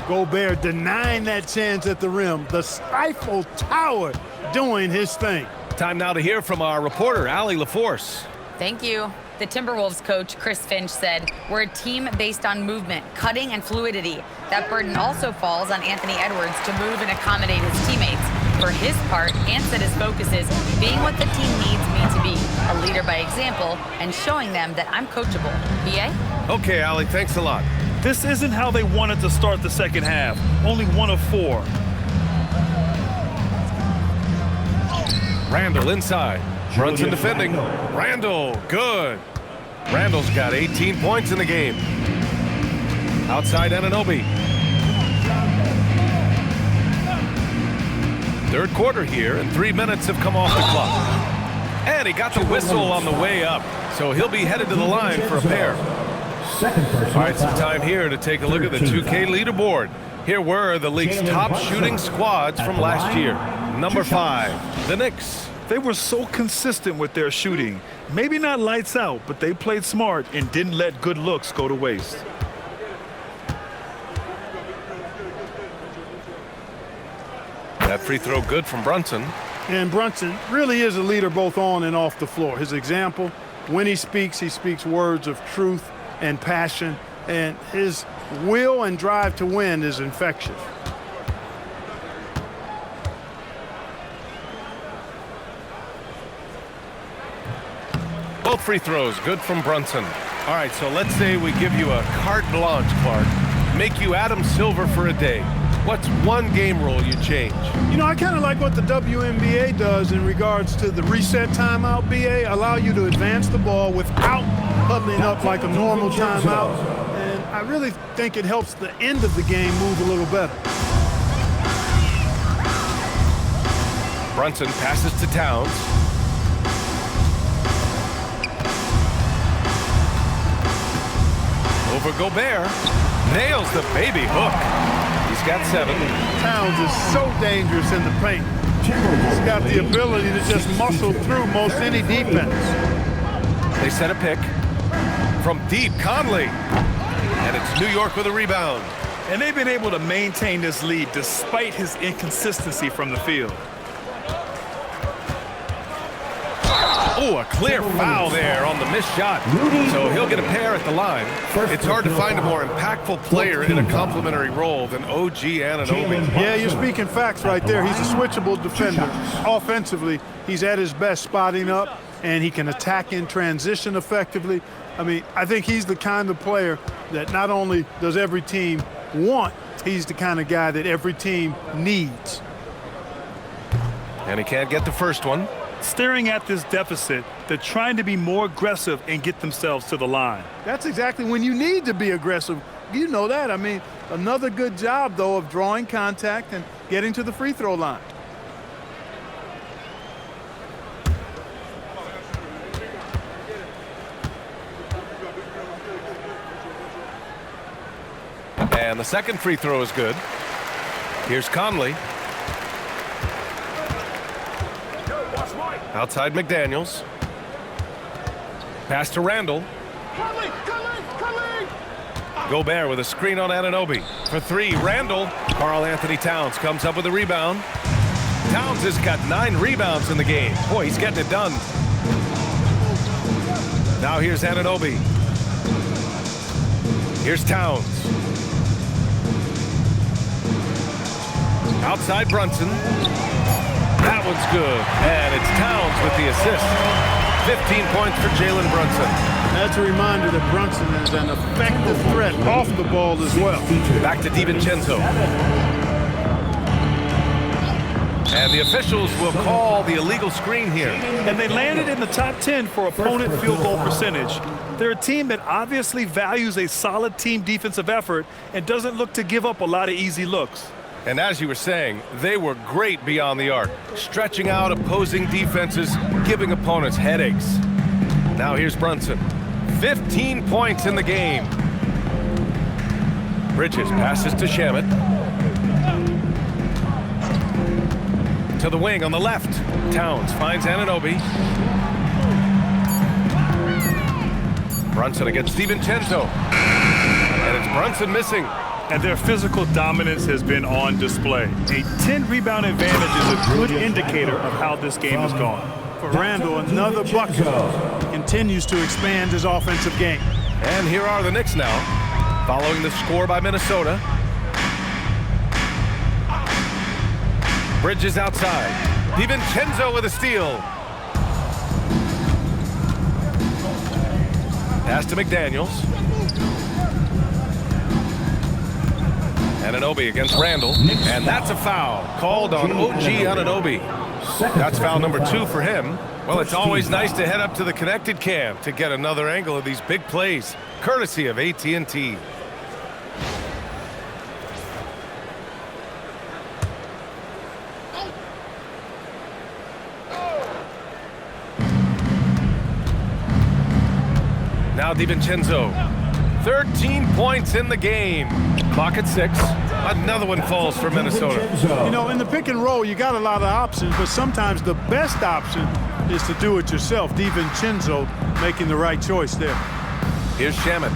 Gobert denying that chance at the rim. The Stifle Tower doing his thing. Time now to hear from our reporter, Allie LaForce. Thank you. The Timberwolves coach, Chris Finch, said, "We're a team based on movement, cutting, and fluidity. That burden also falls on Anthony Edwards to move and accommodate his teammates. For his part, Ant said his focus is being what the team needs me to be, a leader by example, and showing them that I'm coachable." BA? Okay, Allie, thanks a lot. This isn't how they wanted to start the second half. Only 1 of 4. Randall inside. Brunson defending. Randall, good. Randall's got 18 points in the game. Outside Anunoby. Third quarter here, and 3 minutes have come off the clock. And he got the whistle on the way up, so he'll be headed to the line for a pair. All right, some time here to take a look at the 2K leaderboard. Here were the league's top shooting squads from last year. Number 5, the Knicks. They were so consistent with their shooting. Maybe not lights out, but they played smart and didn't let good looks go to waste. That free throw good from Brunson. And Brunson really is a leader both on and off the floor. His example, when he speaks words of truth and passion, and his will and drive to win is infectious. Both free throws good from Brunson. All right, so let's say we give you a carte blanche, Clark. Make you Adam Silver for a day. What's one game rule you change? You know, I kind of like what the WNBA does in regards to the reset timeout, BA. Allow you to advance the ball without huddling up like a normal timeout. And I really think it helps the end of the game move a little better. Brunson passes to Towns. Over Gobert. Nails the baby hook. He's got 7. Towns is so dangerous in the paint. He's got the ability to just muscle through most any defense. They set a pick. From deep, Conley. And it's New York with a rebound. And they've been able to maintain this lead despite his inconsistency from the field. Oh, a clear foul there on the missed shot. So he'll get a pair at the line. It's hard to find a more impactful player in a complementary role than OG Anunoby. Yeah, you're speaking facts right there. He's a switchable defender. Offensively, he's at his best spotting up, and he can attack in transition effectively. I mean, I think he's the kind of player that not only does every team want, he's the kind of guy that every team needs. And he can't get the first one. Staring at this deficit, they're trying to be more aggressive and get themselves to the line. That's exactly when you need to be aggressive. You know that. I mean, another good job, though, of drawing contact and getting to the free throw line. And the second free throw is good. Here's Conley. Outside McDaniels. Pass to Randall. Gobert with a screen on Anunoby. For 3, Randall. Karl Anthony Towns comes up with a rebound. Towns has got 9 rebounds in the game. Boy, he's getting it done. Now here's Anunoby. Here's Towns. Outside Brunson. That one's good. And it's Towns with the assist. 15 points for Jalen Brunson. That's a reminder that Brunson is an effective threat off the ball as well. Back to DiVincenzo. And the officials will call the illegal screen here. And they landed in the top 10 for opponent field goal percentage. They're a team that obviously values a solid team defensive effort and doesn't look to give up a lot of easy looks. And as you were saying, they were great beyond the arc, stretching out opposing defenses, giving opponents headaches. Now here's Brunson. 15 points in the game. Bridges passes to Shamet. To the wing on the left. Towns finds Anunoby. Brunson against DiVincenzo. And it's Brunson missing. And their physical dominance has been on display. A 10-rebound advantage is a good indicator of how this game has gone. For Randall, another bucket. He continues to expand his offensive game. And here are the Knicks now, following the score by Minnesota. Bridges outside. DiVincenzo with a steal. Pass to McDaniels. Anunoby against Randall. And that's a foul called on OG Anunoby. That's foul number 2 for him. Well, it's always nice to head up to the connected cam to get another angle of these big plays, courtesy of AT&T. Now DiVincenzo, 13 points in the game. Clock at 6. Another one falls for Minnesota. You know, in the pick and roll, you got a lot of options, but sometimes the best option is to do it yourself. DiVincenzo making the right choice there. Here's Shaman.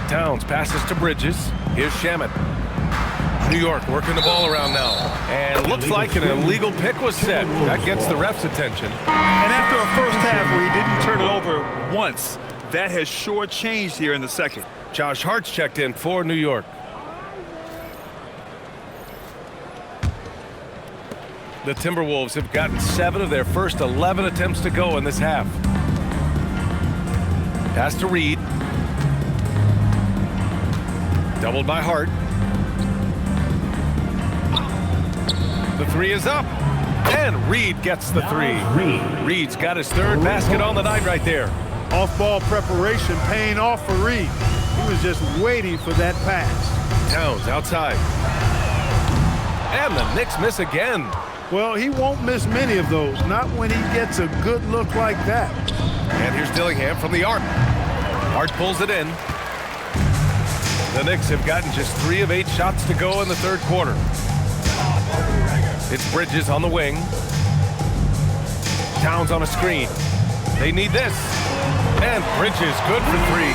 Towns passes to Bridges. Here's Shaman. New York working the ball around now. And looks like an illegal pick was set. That gets the ref's attention. And after a first half where he didn't turn it over once, that has sure changed here in the second. Josh Hart's checked in for New York. The Timberwolves have gotten 7 of their first 11 attempts to go in this half. Pass to Reed. Doubled by Hart. The 3 is up. And Reed gets the 3. Reed's got his 3rd basket on the night right there. Off-ball preparation paying off for Reed. He was just waiting for that pass. Towns outside. And the Knicks miss again. Well, he won't miss many of those, not when he gets a good look like that. And here's Dillingham from the arc. Hart pulls it in. The Knicks have gotten just 3 of 8 shots to go in the 3rd quarter. It's Bridges on the wing. Towns on a screen. They need this. And Bridges good for 3.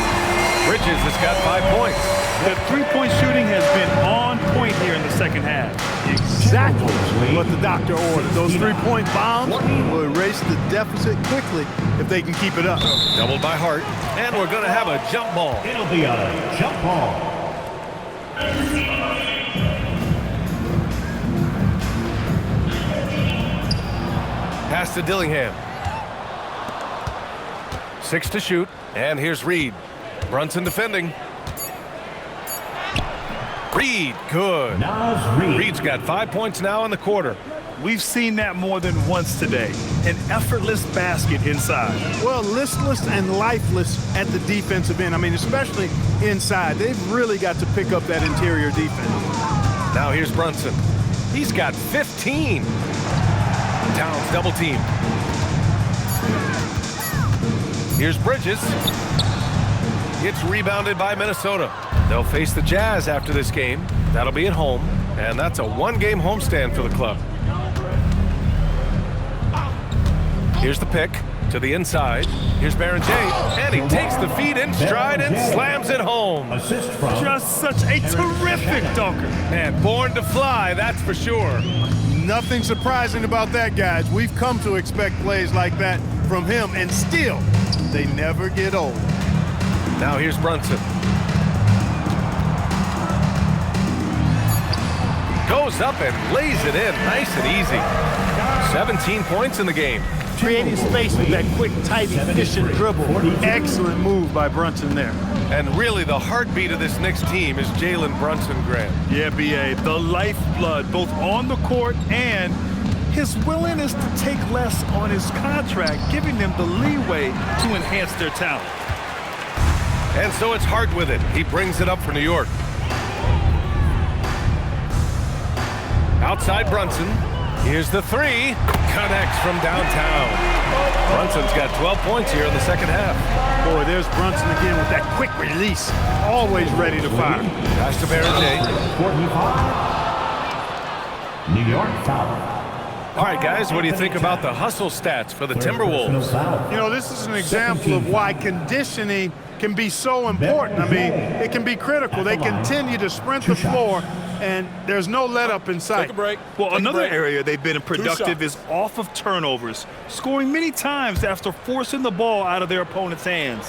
Bridges has got 5 points. The three-point shooting has been on point here in the second half. Exactly what the doctor ordered. Those 3-point bombs will erase the deficit quickly if they can keep it up. Doubled by Hart. And we're going to have a jump ball. It'll be a jump ball. Pass to Dillingham. 6 to shoot. And here's Reed. Brunson defending. Reed, good. Reed's got 5 points now in the quarter. We've seen that more than once today. An effortless basket inside. Well, listless and lifeless at the defensive end. I mean, especially inside. They've really got to pick up that interior defense. Now here's Brunson. He's got 15. Towns double team. Here's Bridges. It's rebounded by Minnesota. They'll face the Jazz after this game. That'll be at home, and that's a 1-game homestand for the club. Here's the pick to the inside. Here's Baron J, and he takes the feed in stride and slams it home. Just such a terrific dunker. And born to fly, that's for sure. Nothing surprising about that, guys. We've come to expect plays like that from him, and still, they never get old. Now here's Brunson. Goes up and lays it in nice and easy. 17 points in the game. Creating space with that quick, tight, efficient dribble. Excellent move by Brunson there. And really the heartbeat of this Knicks team is Jalen Brunson, Grant. Yeah, B.A., the lifeblood, both on the court and his willingness to take less on his contract, giving them the leeway to enhance their talent. And so it's Hart with it. He brings it up for New York. Outside Brunson. Here's the 3. Connects from downtown. Brunson's got 12 points here in the second half. Boy, there's Brunson again with that quick release. Always ready to fire. Pass to Baron J. 45. New York foul. All right, guys, what do you think about the hustle stats for the Timberwolves? You know, this is an example of why conditioning can be so important. I mean, it can be critical. They continue to sprint the floor, and there's no let-up in sight. Take a break. Well, another area they've been productive is off of turnovers, scoring many times after forcing the ball out of their opponent's hands.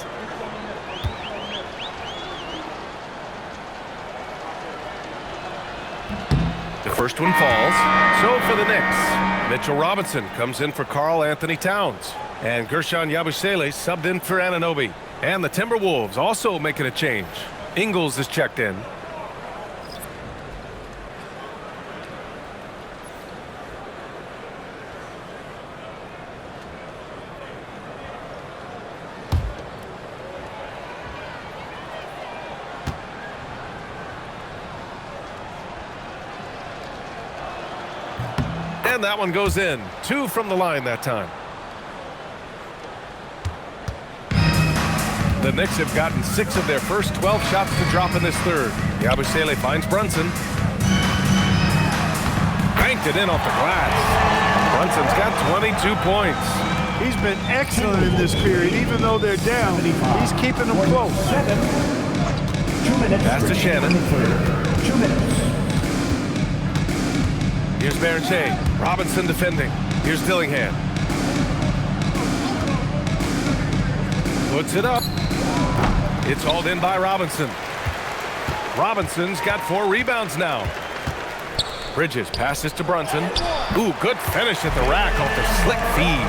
The first one falls. So for the Knicks, Mitchell Robinson comes in for Karl Anthony Towns. And Gershon Yabusele subbed in for Anunoby. And the Timberwolves also making a change. Ingles is checked in. And that one goes in. 2 from the line that time. The Knicks have gotten 6 of their first 12 shots to drop in this third. Yabusele finds Brunson. Banked it in off the glass. Brunson's got 22 points. He's been excellent in this period. Even though they're down, he's keeping them close. Pass to Shannon. 2 minutes. Here's Berenchay. Robinson defending. Here's Dillingham. Puts it up. It's hauled in by Robinson. Robinson's got 4 rebounds now. Bridges passes to Brunson. Ooh, good finish at the rack off the slick feed.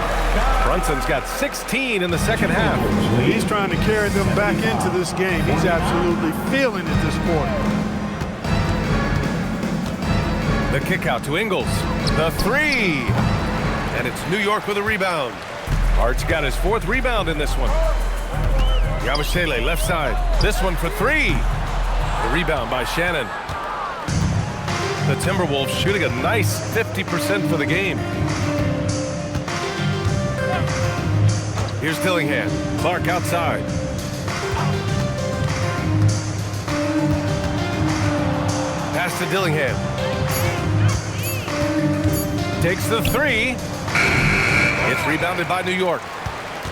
Brunson's got 16 in the second half. He's trying to carry them back into this game. He's absolutely feeling it this quarter. The kick out to Ingles. The 3. And it's New York with a rebound. Hart's got his 4th rebound in this one. Yabusele left side. This one for 3. The rebound by Shannon. The Timberwolves shooting a nice 50% for the game. Here's Dillingham. Clark outside. Pass to Dillingham. Takes the 3. It's rebounded by New York.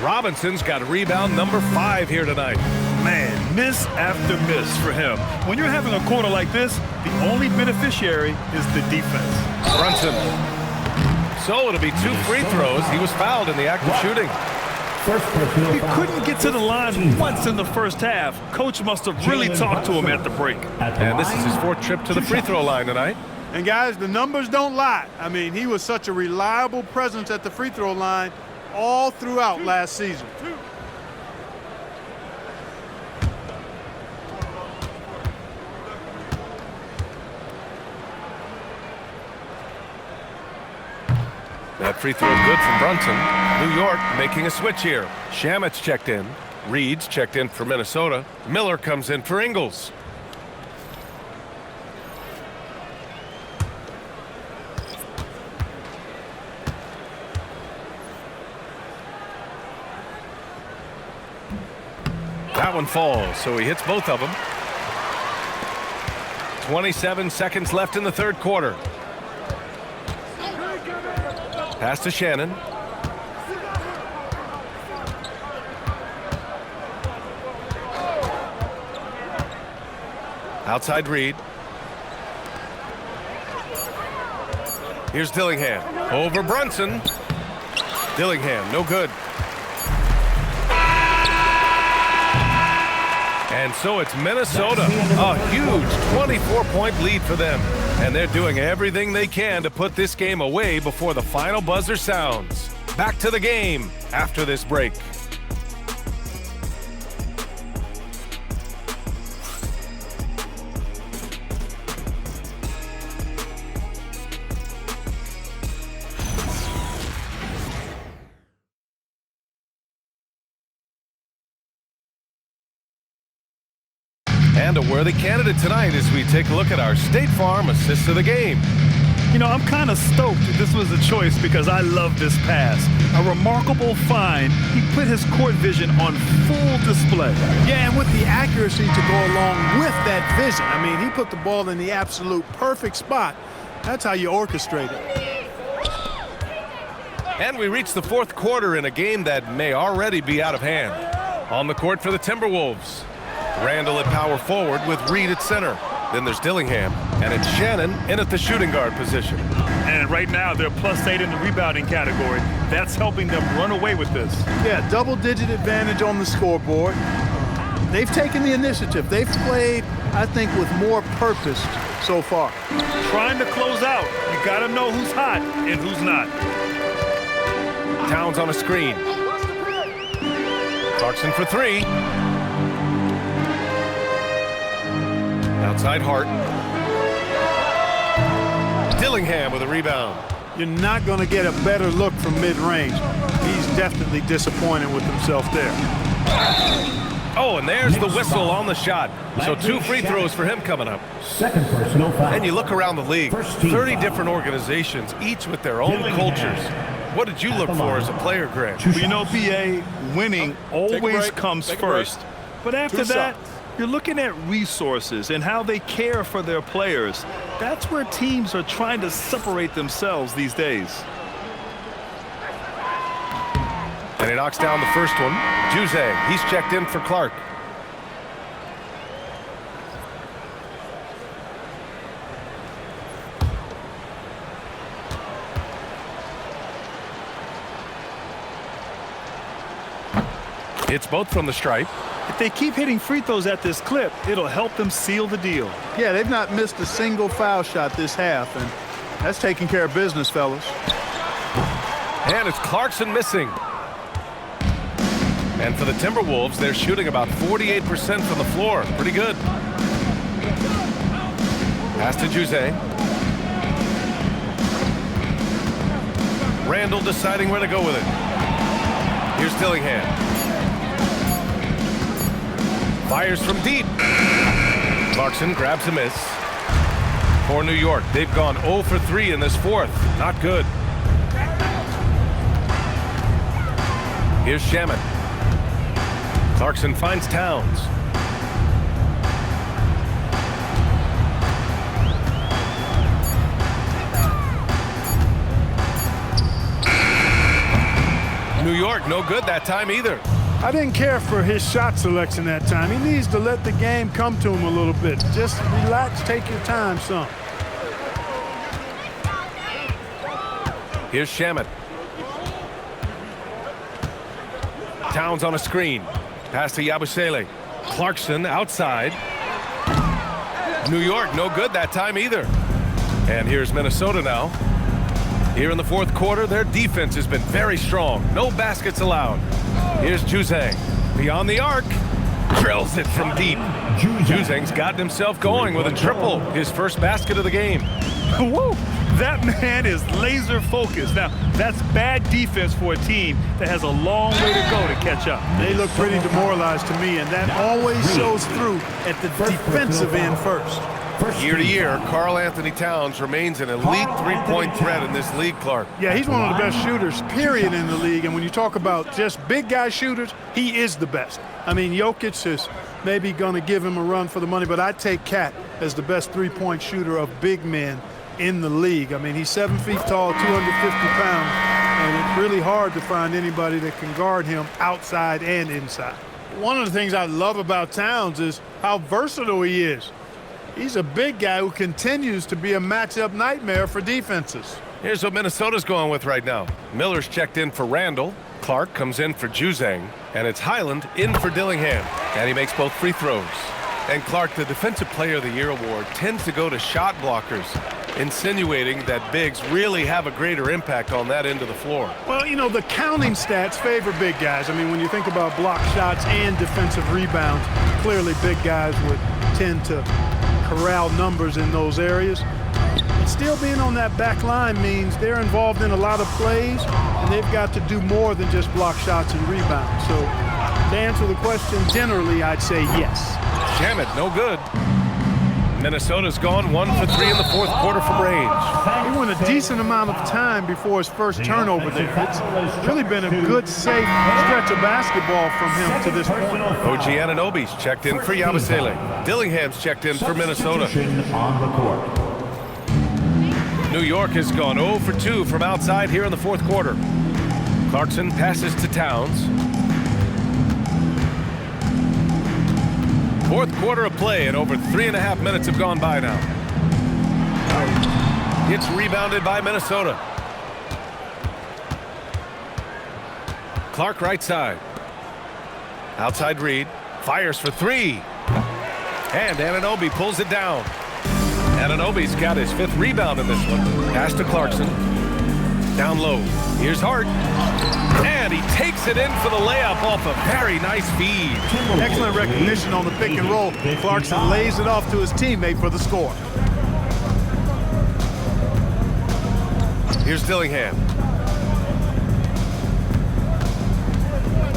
Robinson's got rebound number 5 here tonight. Man, miss after miss for him. When you're having a quarter like this, the only beneficiary is the defense. Brunson. So it'll be 2 free throws. He was fouled in the act of shooting. He couldn't get to the line once in the first half. Coach must have really talked to him at the break. And this is his 4th trip to the free throw line tonight. And guys, the numbers don't lie. I mean, he was such a reliable presence at the free throw line all throughout last season. That free throw good from Brunson. New York making a switch here. Shamit's checked in. Reed's checked in for Minnesota. Miller comes in for Ingles. That one falls, so he hits both of them. 27 seconds left in the third quarter. Pass to Shannon. Outside Reed. Here's Dillingham. Over Brunson. Dillingham, no good. And so it's Minnesota, a huge 24-point lead for them. And they're doing everything they can to put this game away before the final buzzer sounds. Back to the game after this break. And a worthy candidate tonight as we take a look at our State Farm assist of the game. You know, I'm kind of stoked that this was a choice because I love this pass. A remarkable find. He put his court vision on full display. Yeah, and with the accuracy to go along with that vision. I mean, he put the ball in the absolute perfect spot. That's how you orchestrate it. And we reach the fourth quarter in a game that may already be out of hand. On the court for the Timberwolves, Randall at power forward with Reed at center. Then there's Dillingham, and it's Shannon in at the shooting guard position. And right now, they're +8 in the rebounding category. That's helping them run away with this. Yeah, double-digit advantage on the scoreboard. They've taken the initiative. They've played, I think, with more purpose so far. Trying to close out, you got to know who's hot and who's not. Towns on a screen. Clarkson for three. Outside Hart. Dillingham with a rebound. You're not going to get a better look from mid-range. He's definitely disappointed with himself there. Oh, and there's the whistle on the shot. So 2 free throws for him coming up. Second personal foul. And you look around the league, 30 different organizations, each with their own cultures. What did you look for as a player, Grant? Well, you know, BA, winning always comes first. But after that, you're looking at resources and how they care for their players. That's where teams are trying to separate themselves these days. And he knocks down the first one. Juzang, he's checked in for Clark. It's both from the stripe. If they keep hitting free throws at this clip, it'll help them seal the deal. Yeah, they've not missed a single foul shot this half, and that's taking care of business, fellas. And it's Clarkson missing. And for the Timberwolves, they're shooting about 48% from the floor. Pretty good. Pass to Juzang. Randall deciding where to go with it. Here's Dillingham. Fires from deep. Clarkson grabs a miss. For New York, they've gone 0 for 3 in this fourth. Not good. Here's Shaman. Clarkson finds Towns. New York, no good that time either. I didn't care for his shot selection that time. He needs to let the game come to him a little bit. Just relax, take your time, son. Here's Shaman. Towns on a screen. Pass to Yabusele. Clarkson outside. New York, no good that time either. And here's Minnesota now. Here in the fourth quarter, their defense has been very strong. No baskets allowed. Here's Juzang. Beyond the arc. Drills it from deep. Juzang's gotten himself going with a triple. His first basket of the game. Whoa! That man is laser focused. Now, that's bad defense for a team that has a long way to go to catch up. They look pretty demoralized to me, and that always shows through at the defensive end first. Year to year, Karl Anthony Towns remains an elite three-point threat in this league, Clark. Yeah, he's one of the best shooters, period, in the league. And when you talk about just big guy shooters, he is the best. I mean, Jokic is maybe going to give him a run for the money, but I'd take Cat as the best three-point shooter of big men in the league. I mean, he's 7 feet tall, 250 pounds, and it's really hard to find anybody that can guard him outside and inside. One of the things I love about Towns is how versatile he is. He's a big guy who continues to be a matchup nightmare for defenses. Here's what Minnesota's going with right now. Miller's checked in for Randall. Clark comes in for Juzang. And it's Highland in for Dillingham. And he makes both free throws. And Clark, the Defensive Player of the Year award tends to go to shot blockers, insinuating that bigs really have a greater impact on that end of the floor. Well, you know, the counting stats favor big guys. I mean, when you think about block shots and defensive rebounds, clearly big guys would tend to corral numbers in those areas. But still being on that back line means they're involved in a lot of plays, and they've got to do more than just block shots and rebounds. So to answer the question, generally, I'd say yes. Shamet, no good. Minnesota's gone 1 for 3 in the fourth quarter from range. He went a decent amount of time before his first turnover there. It's really been a good, safe stretch of basketball from him to this point. OG Anunoby's checked in for Yabusele. Dillingham's checked in for Minnesota. New York has gone 0 for 2 from outside here in the fourth quarter. Clarkson passes to Towns. Fourth quarter of play, and over 3.5 minutes have gone by now. It's rebounded by Minnesota. Clark right side. Outside Reed. Fires for three. And Anunoby pulls it down. Anunoby's got his 5th rebound in this one. Pass to Clarkson. Down low. Here's Hart. And he takes it in for the layup off a very nice feed. Excellent recognition on the pick and roll. Clarkson lays it off to his teammate for the score. Here's Dillingham.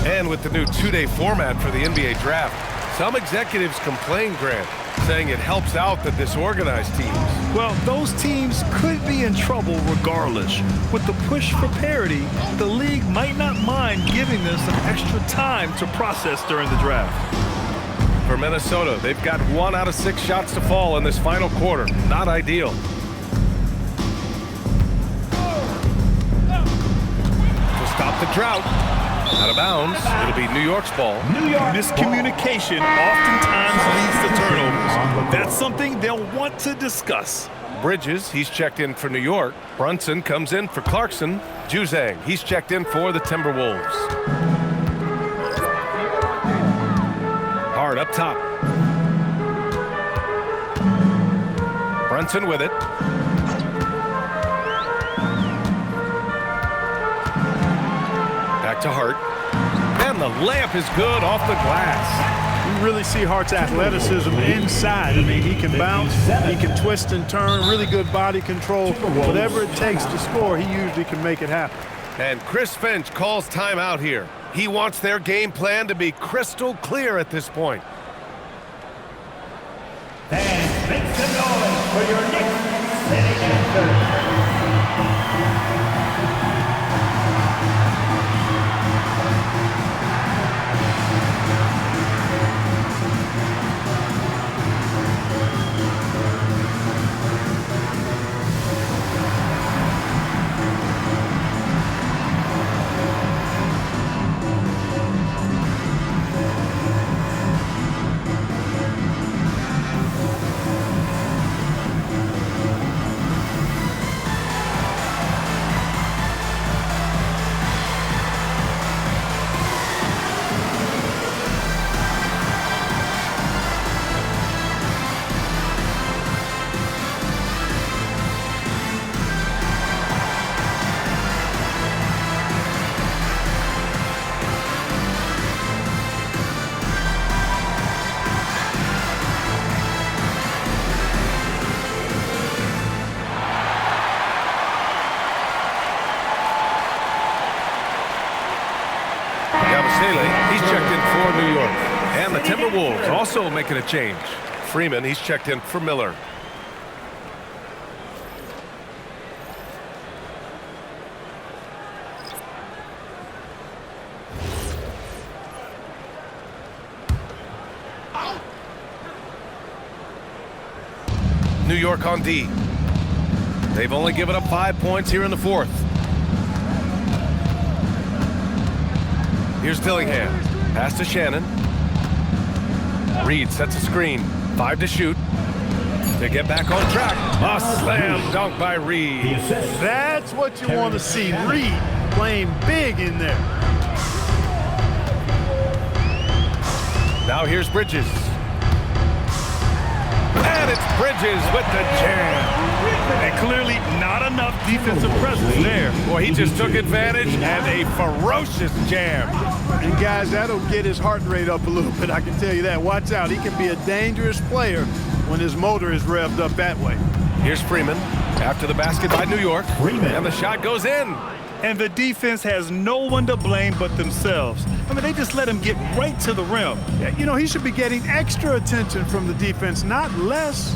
And with the new 2-day format for the NBA draft, some executives complain, Grant, saying it helps out the disorganized teams. Well, those teams could be in trouble regardless. With the push for parity, the league might not mind giving them some extra time to process during the draft. For Minnesota, they've got 1 out of 6 shots to fall in this final quarter. Not ideal. To stop the drought. Out of bounds. It'll be New York's ball. Miscommunication oftentimes leads to turnovers. That's something they'll want to discuss. Bridges, he's checked in for New York. Brunson comes in for Clarkson. Juzang, he's checked in for the Timberwolves. Hard up top. Brunson with it. Back to Hart. And the layup is good off the glass. You really see Hart's athleticism inside. I mean, he can bounce, he can twist and turn, really good body control. Whatever it takes to score, he usually can make it happen. And Chris Finch calls timeout here. He wants their game plan to be crystal clear at this point. Fans, make some noise for your Knicks sitting after. He's checked in for New York. And the Timberwolves also making a change. Freeman, he's checked in for Miller. New York on D. They've only given up 5 points here in the fourth. Here's Dillingham. Pass to Shannon. Reed sets a screen. 5 to shoot. To get back on track. A slam dunk by Reed. That's what you want to see. Reed playing big in there. Now here's Bridges. And it's Bridges with the jam. And clearly not enough defensive presence there. Boy, he just took advantage and a ferocious jam. And guys, that'll get his heart rate up a little bit, I can tell you that. Watch out, he can be a dangerous player when his motor is revved up that way. Here's Freeman after the basket by New York. And the shot goes in. And the defense has no one to blame but themselves. I mean, they just let him get right to the rim. You know, he should be getting extra attention from the defense, not less.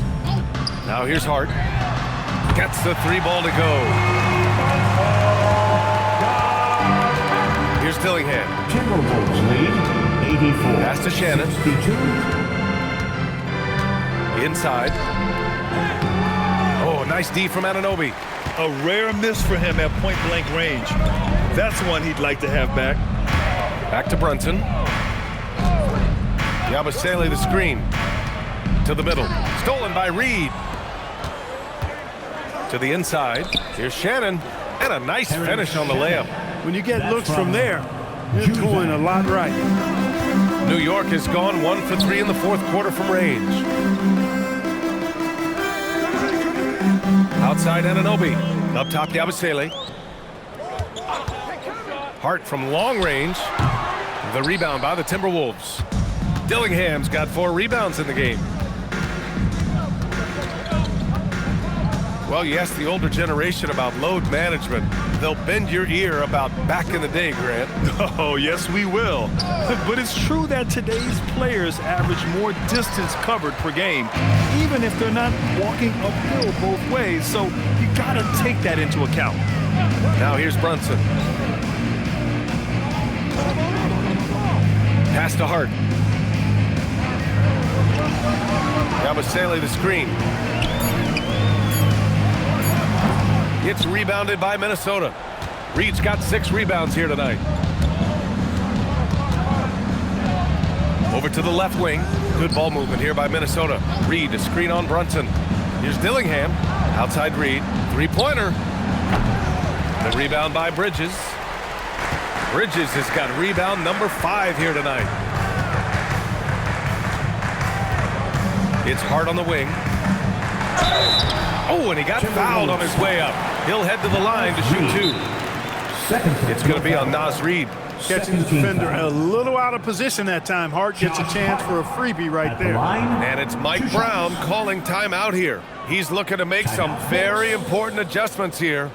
Now here's Hart. Gets the 3-ball to go. Here's Dillingham. Timberwolves lead 84. Pass to Shannon. 62. Inside. Oh, nice D from Anunoby. A rare miss for him at point-blank range. That's one he'd like to have back. Back to Brunson. Yabusele the screen. To the middle. Stolen by Reed. To the inside. Here's Shannon. And a nice finish on the layup. When you get looks from there, you're doing a lot right. New York has gone 1 for 3 in the fourth quarter from range. Outside Anunoby. Up top Yabusele. Hart from long range. The rebound by the Timberwolves. Dillingham's got 4 rebounds in the game. Well, you ask the older generation about load management. They'll bend your ear about back in the day, Grant. Oh, yes, we will. But it's true that today's players average more distance covered per game, even if they're not walking uphill both ways. So you got to take that into account. Now here's Brunson. Pass to Hart. Yabusele the screen. It's rebounded by Minnesota. Reed's got 6 rebounds here tonight. Over to the left wing. Good ball movement here by Minnesota. Reed, a screen on Brunson. Here's Dillingham. Outside Reed. 3-pointer. The rebound by Bridges. Bridges has got rebound number 5 here tonight. It's Hart on the wing. Oh, and he got fouled on his way up. He'll head to the line to shoot 2. It's going to be on Naz Reid. Catching the defender a little out of position that time. Hart gets a chance for a freebie right there. And it's Mike Brown calling timeout here. He's looking to make some very important adjustments here.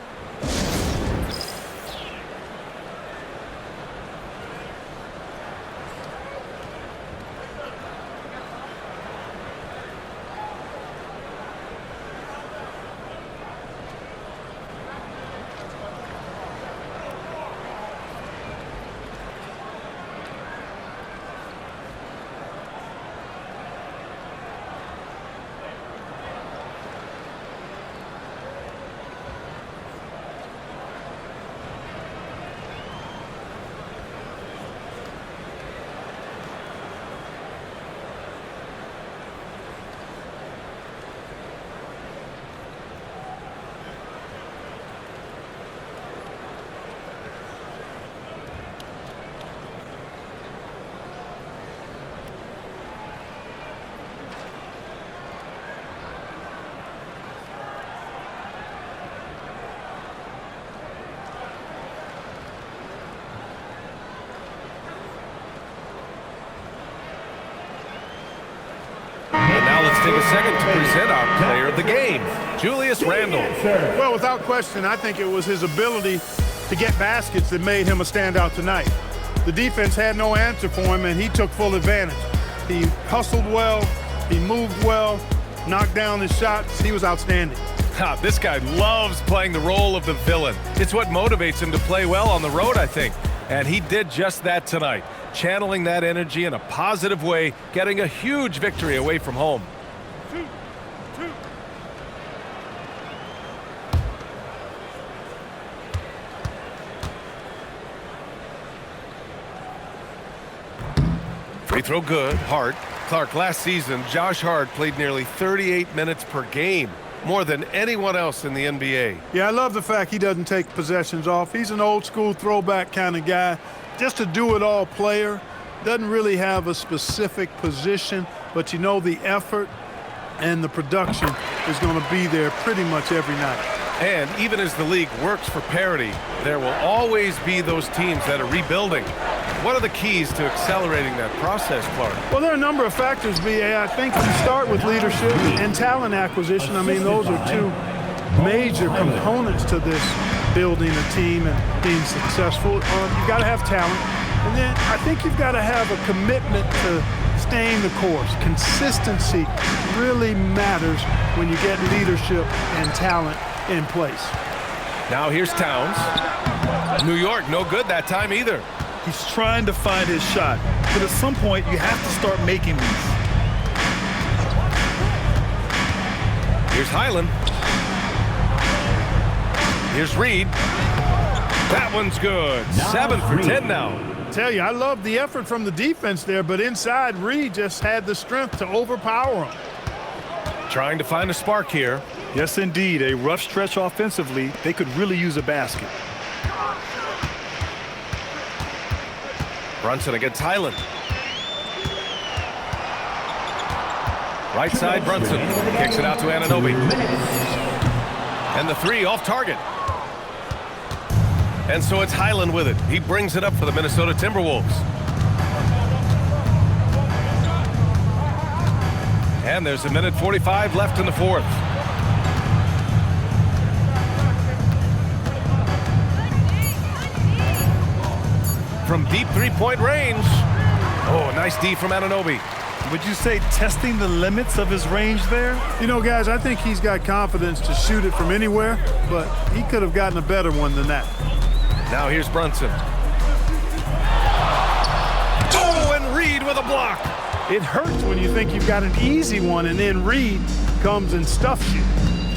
Take a second to present our player of the game, Julius Randle. Well, without question, I think it was his ability to get baskets that made him a standout tonight. The defense had no answer for him, and he took full advantage. He hustled well, he moved well, knocked down his shots. He was outstanding. This guy loves playing the role of the villain. It's what motivates him to play well on the road, I think. And he did just that tonight, channeling that energy in a positive way, getting a huge victory away from home. Free throw good. Hart. Clark, last season, Josh Hart played nearly 38 minutes per game, more than anyone else in the NBA. Yeah, I love the fact he doesn't take possessions off. He's an old-school throwback kind of guy, just a do-it-all player. Doesn't really have a specific position, but you know the effort and the production is going to be there pretty much every night. And even as the league works for parity, there will always be those teams that are rebuilding. What are the keys to accelerating that process, Clark? Well, there are a number of factors, B.A. I think you start with leadership and talent acquisition. I mean, those are 2 major components to this building a team and being successful. You've got to have talent. And then I think you've got to have a commitment to staying the course. Consistency really matters when you get leadership and talent in place. Now here's Towns. New York, no good that time either. He's trying to find his shot, but at some point you have to start making these. Here's Highland. Here's Reed. That one's good. 7 for 10 now. Tell you, I love the effort from the defense there, but inside, Reed just had the strength to overpower him. Trying to find a spark here. Yes, indeed. A rough stretch offensively. They could really use a basket. Brunson against Highland. Right side, Brunson kicks it out to Anunoby. And the three off target. And so it's Highland with it. He brings it up for the Minnesota Timberwolves. And there's 1:45 left in the fourth. From deep three-point range. Oh, nice D from Anunoby. Would you say testing the limits of his range there? You know, guys, I think he's got confidence to shoot it from anywhere, but he could have gotten a better one than that. Now here's Brunson. Oh, and Reed with a block. It hurts when you think you've got an easy one and then Reed comes and stuffs you.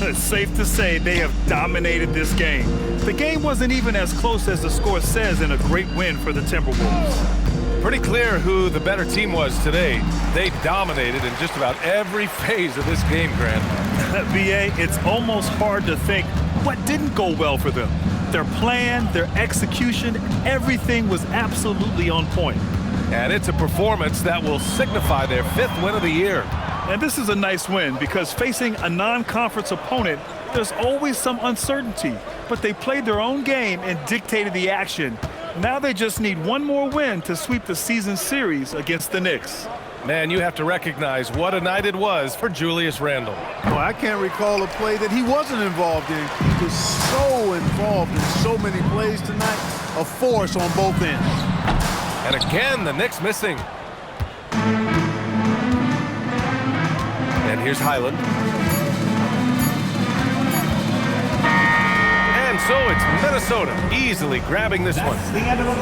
It's safe to say they have dominated this game. The game wasn't even as close as the score says in a great win for the Timberwolves. Pretty clear who the better team was today. They dominated in just about every phase of this game, Grant. BA, it's almost hard to think what didn't go well for them. Their plan, their execution, everything was absolutely on point. And it's a performance that will signify their 5th win of the year. And this is a nice win because facing a non-conference opponent, there's always some uncertainty. But they played their own game and dictated the action. Now they just need one more win to sweep the season series against the Knicks. Man, you have to recognize what a night it was for Julius Randle. Well, I can't recall a play that he wasn't involved in. He was so involved in so many plays tonight, a force on both ends. And again, the Knicks missing. And here's Highland. And so it's Minnesota easily grabbing this one.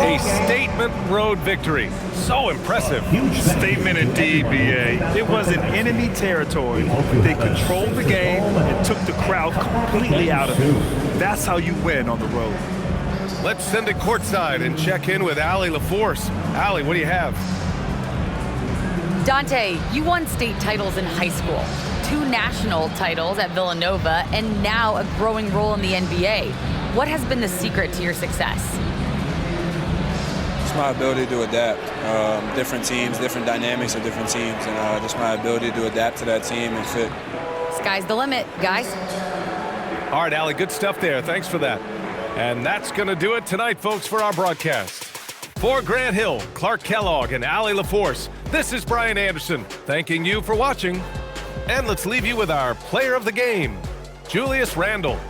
A statement road victory. So impressive. Statement indeed, BA. It was in enemy territory. They controlled the game and took the crowd completely out of it. That's how you win on the road. Let's send it courtside and check in with Allie LaForce. Allie, what do you have? Dante, you won state titles in high school, 2 national titles at Villanova, and now a growing role in the NBA. What has been the secret to your success? It's my ability to adapt. Different teams, different dynamics of different teams, and just my ability to adapt to that team and fit. Sky's the limit, guys. All right, Allie, good stuff there. Thanks for that. And that's going to do it tonight, folks, for our broadcast. For Grant Hill, Clark Kellogg, and Allie LaForce, this is Brian Anderson, thanking you for watching. And let's leave you with our player of the game, Julius Randle.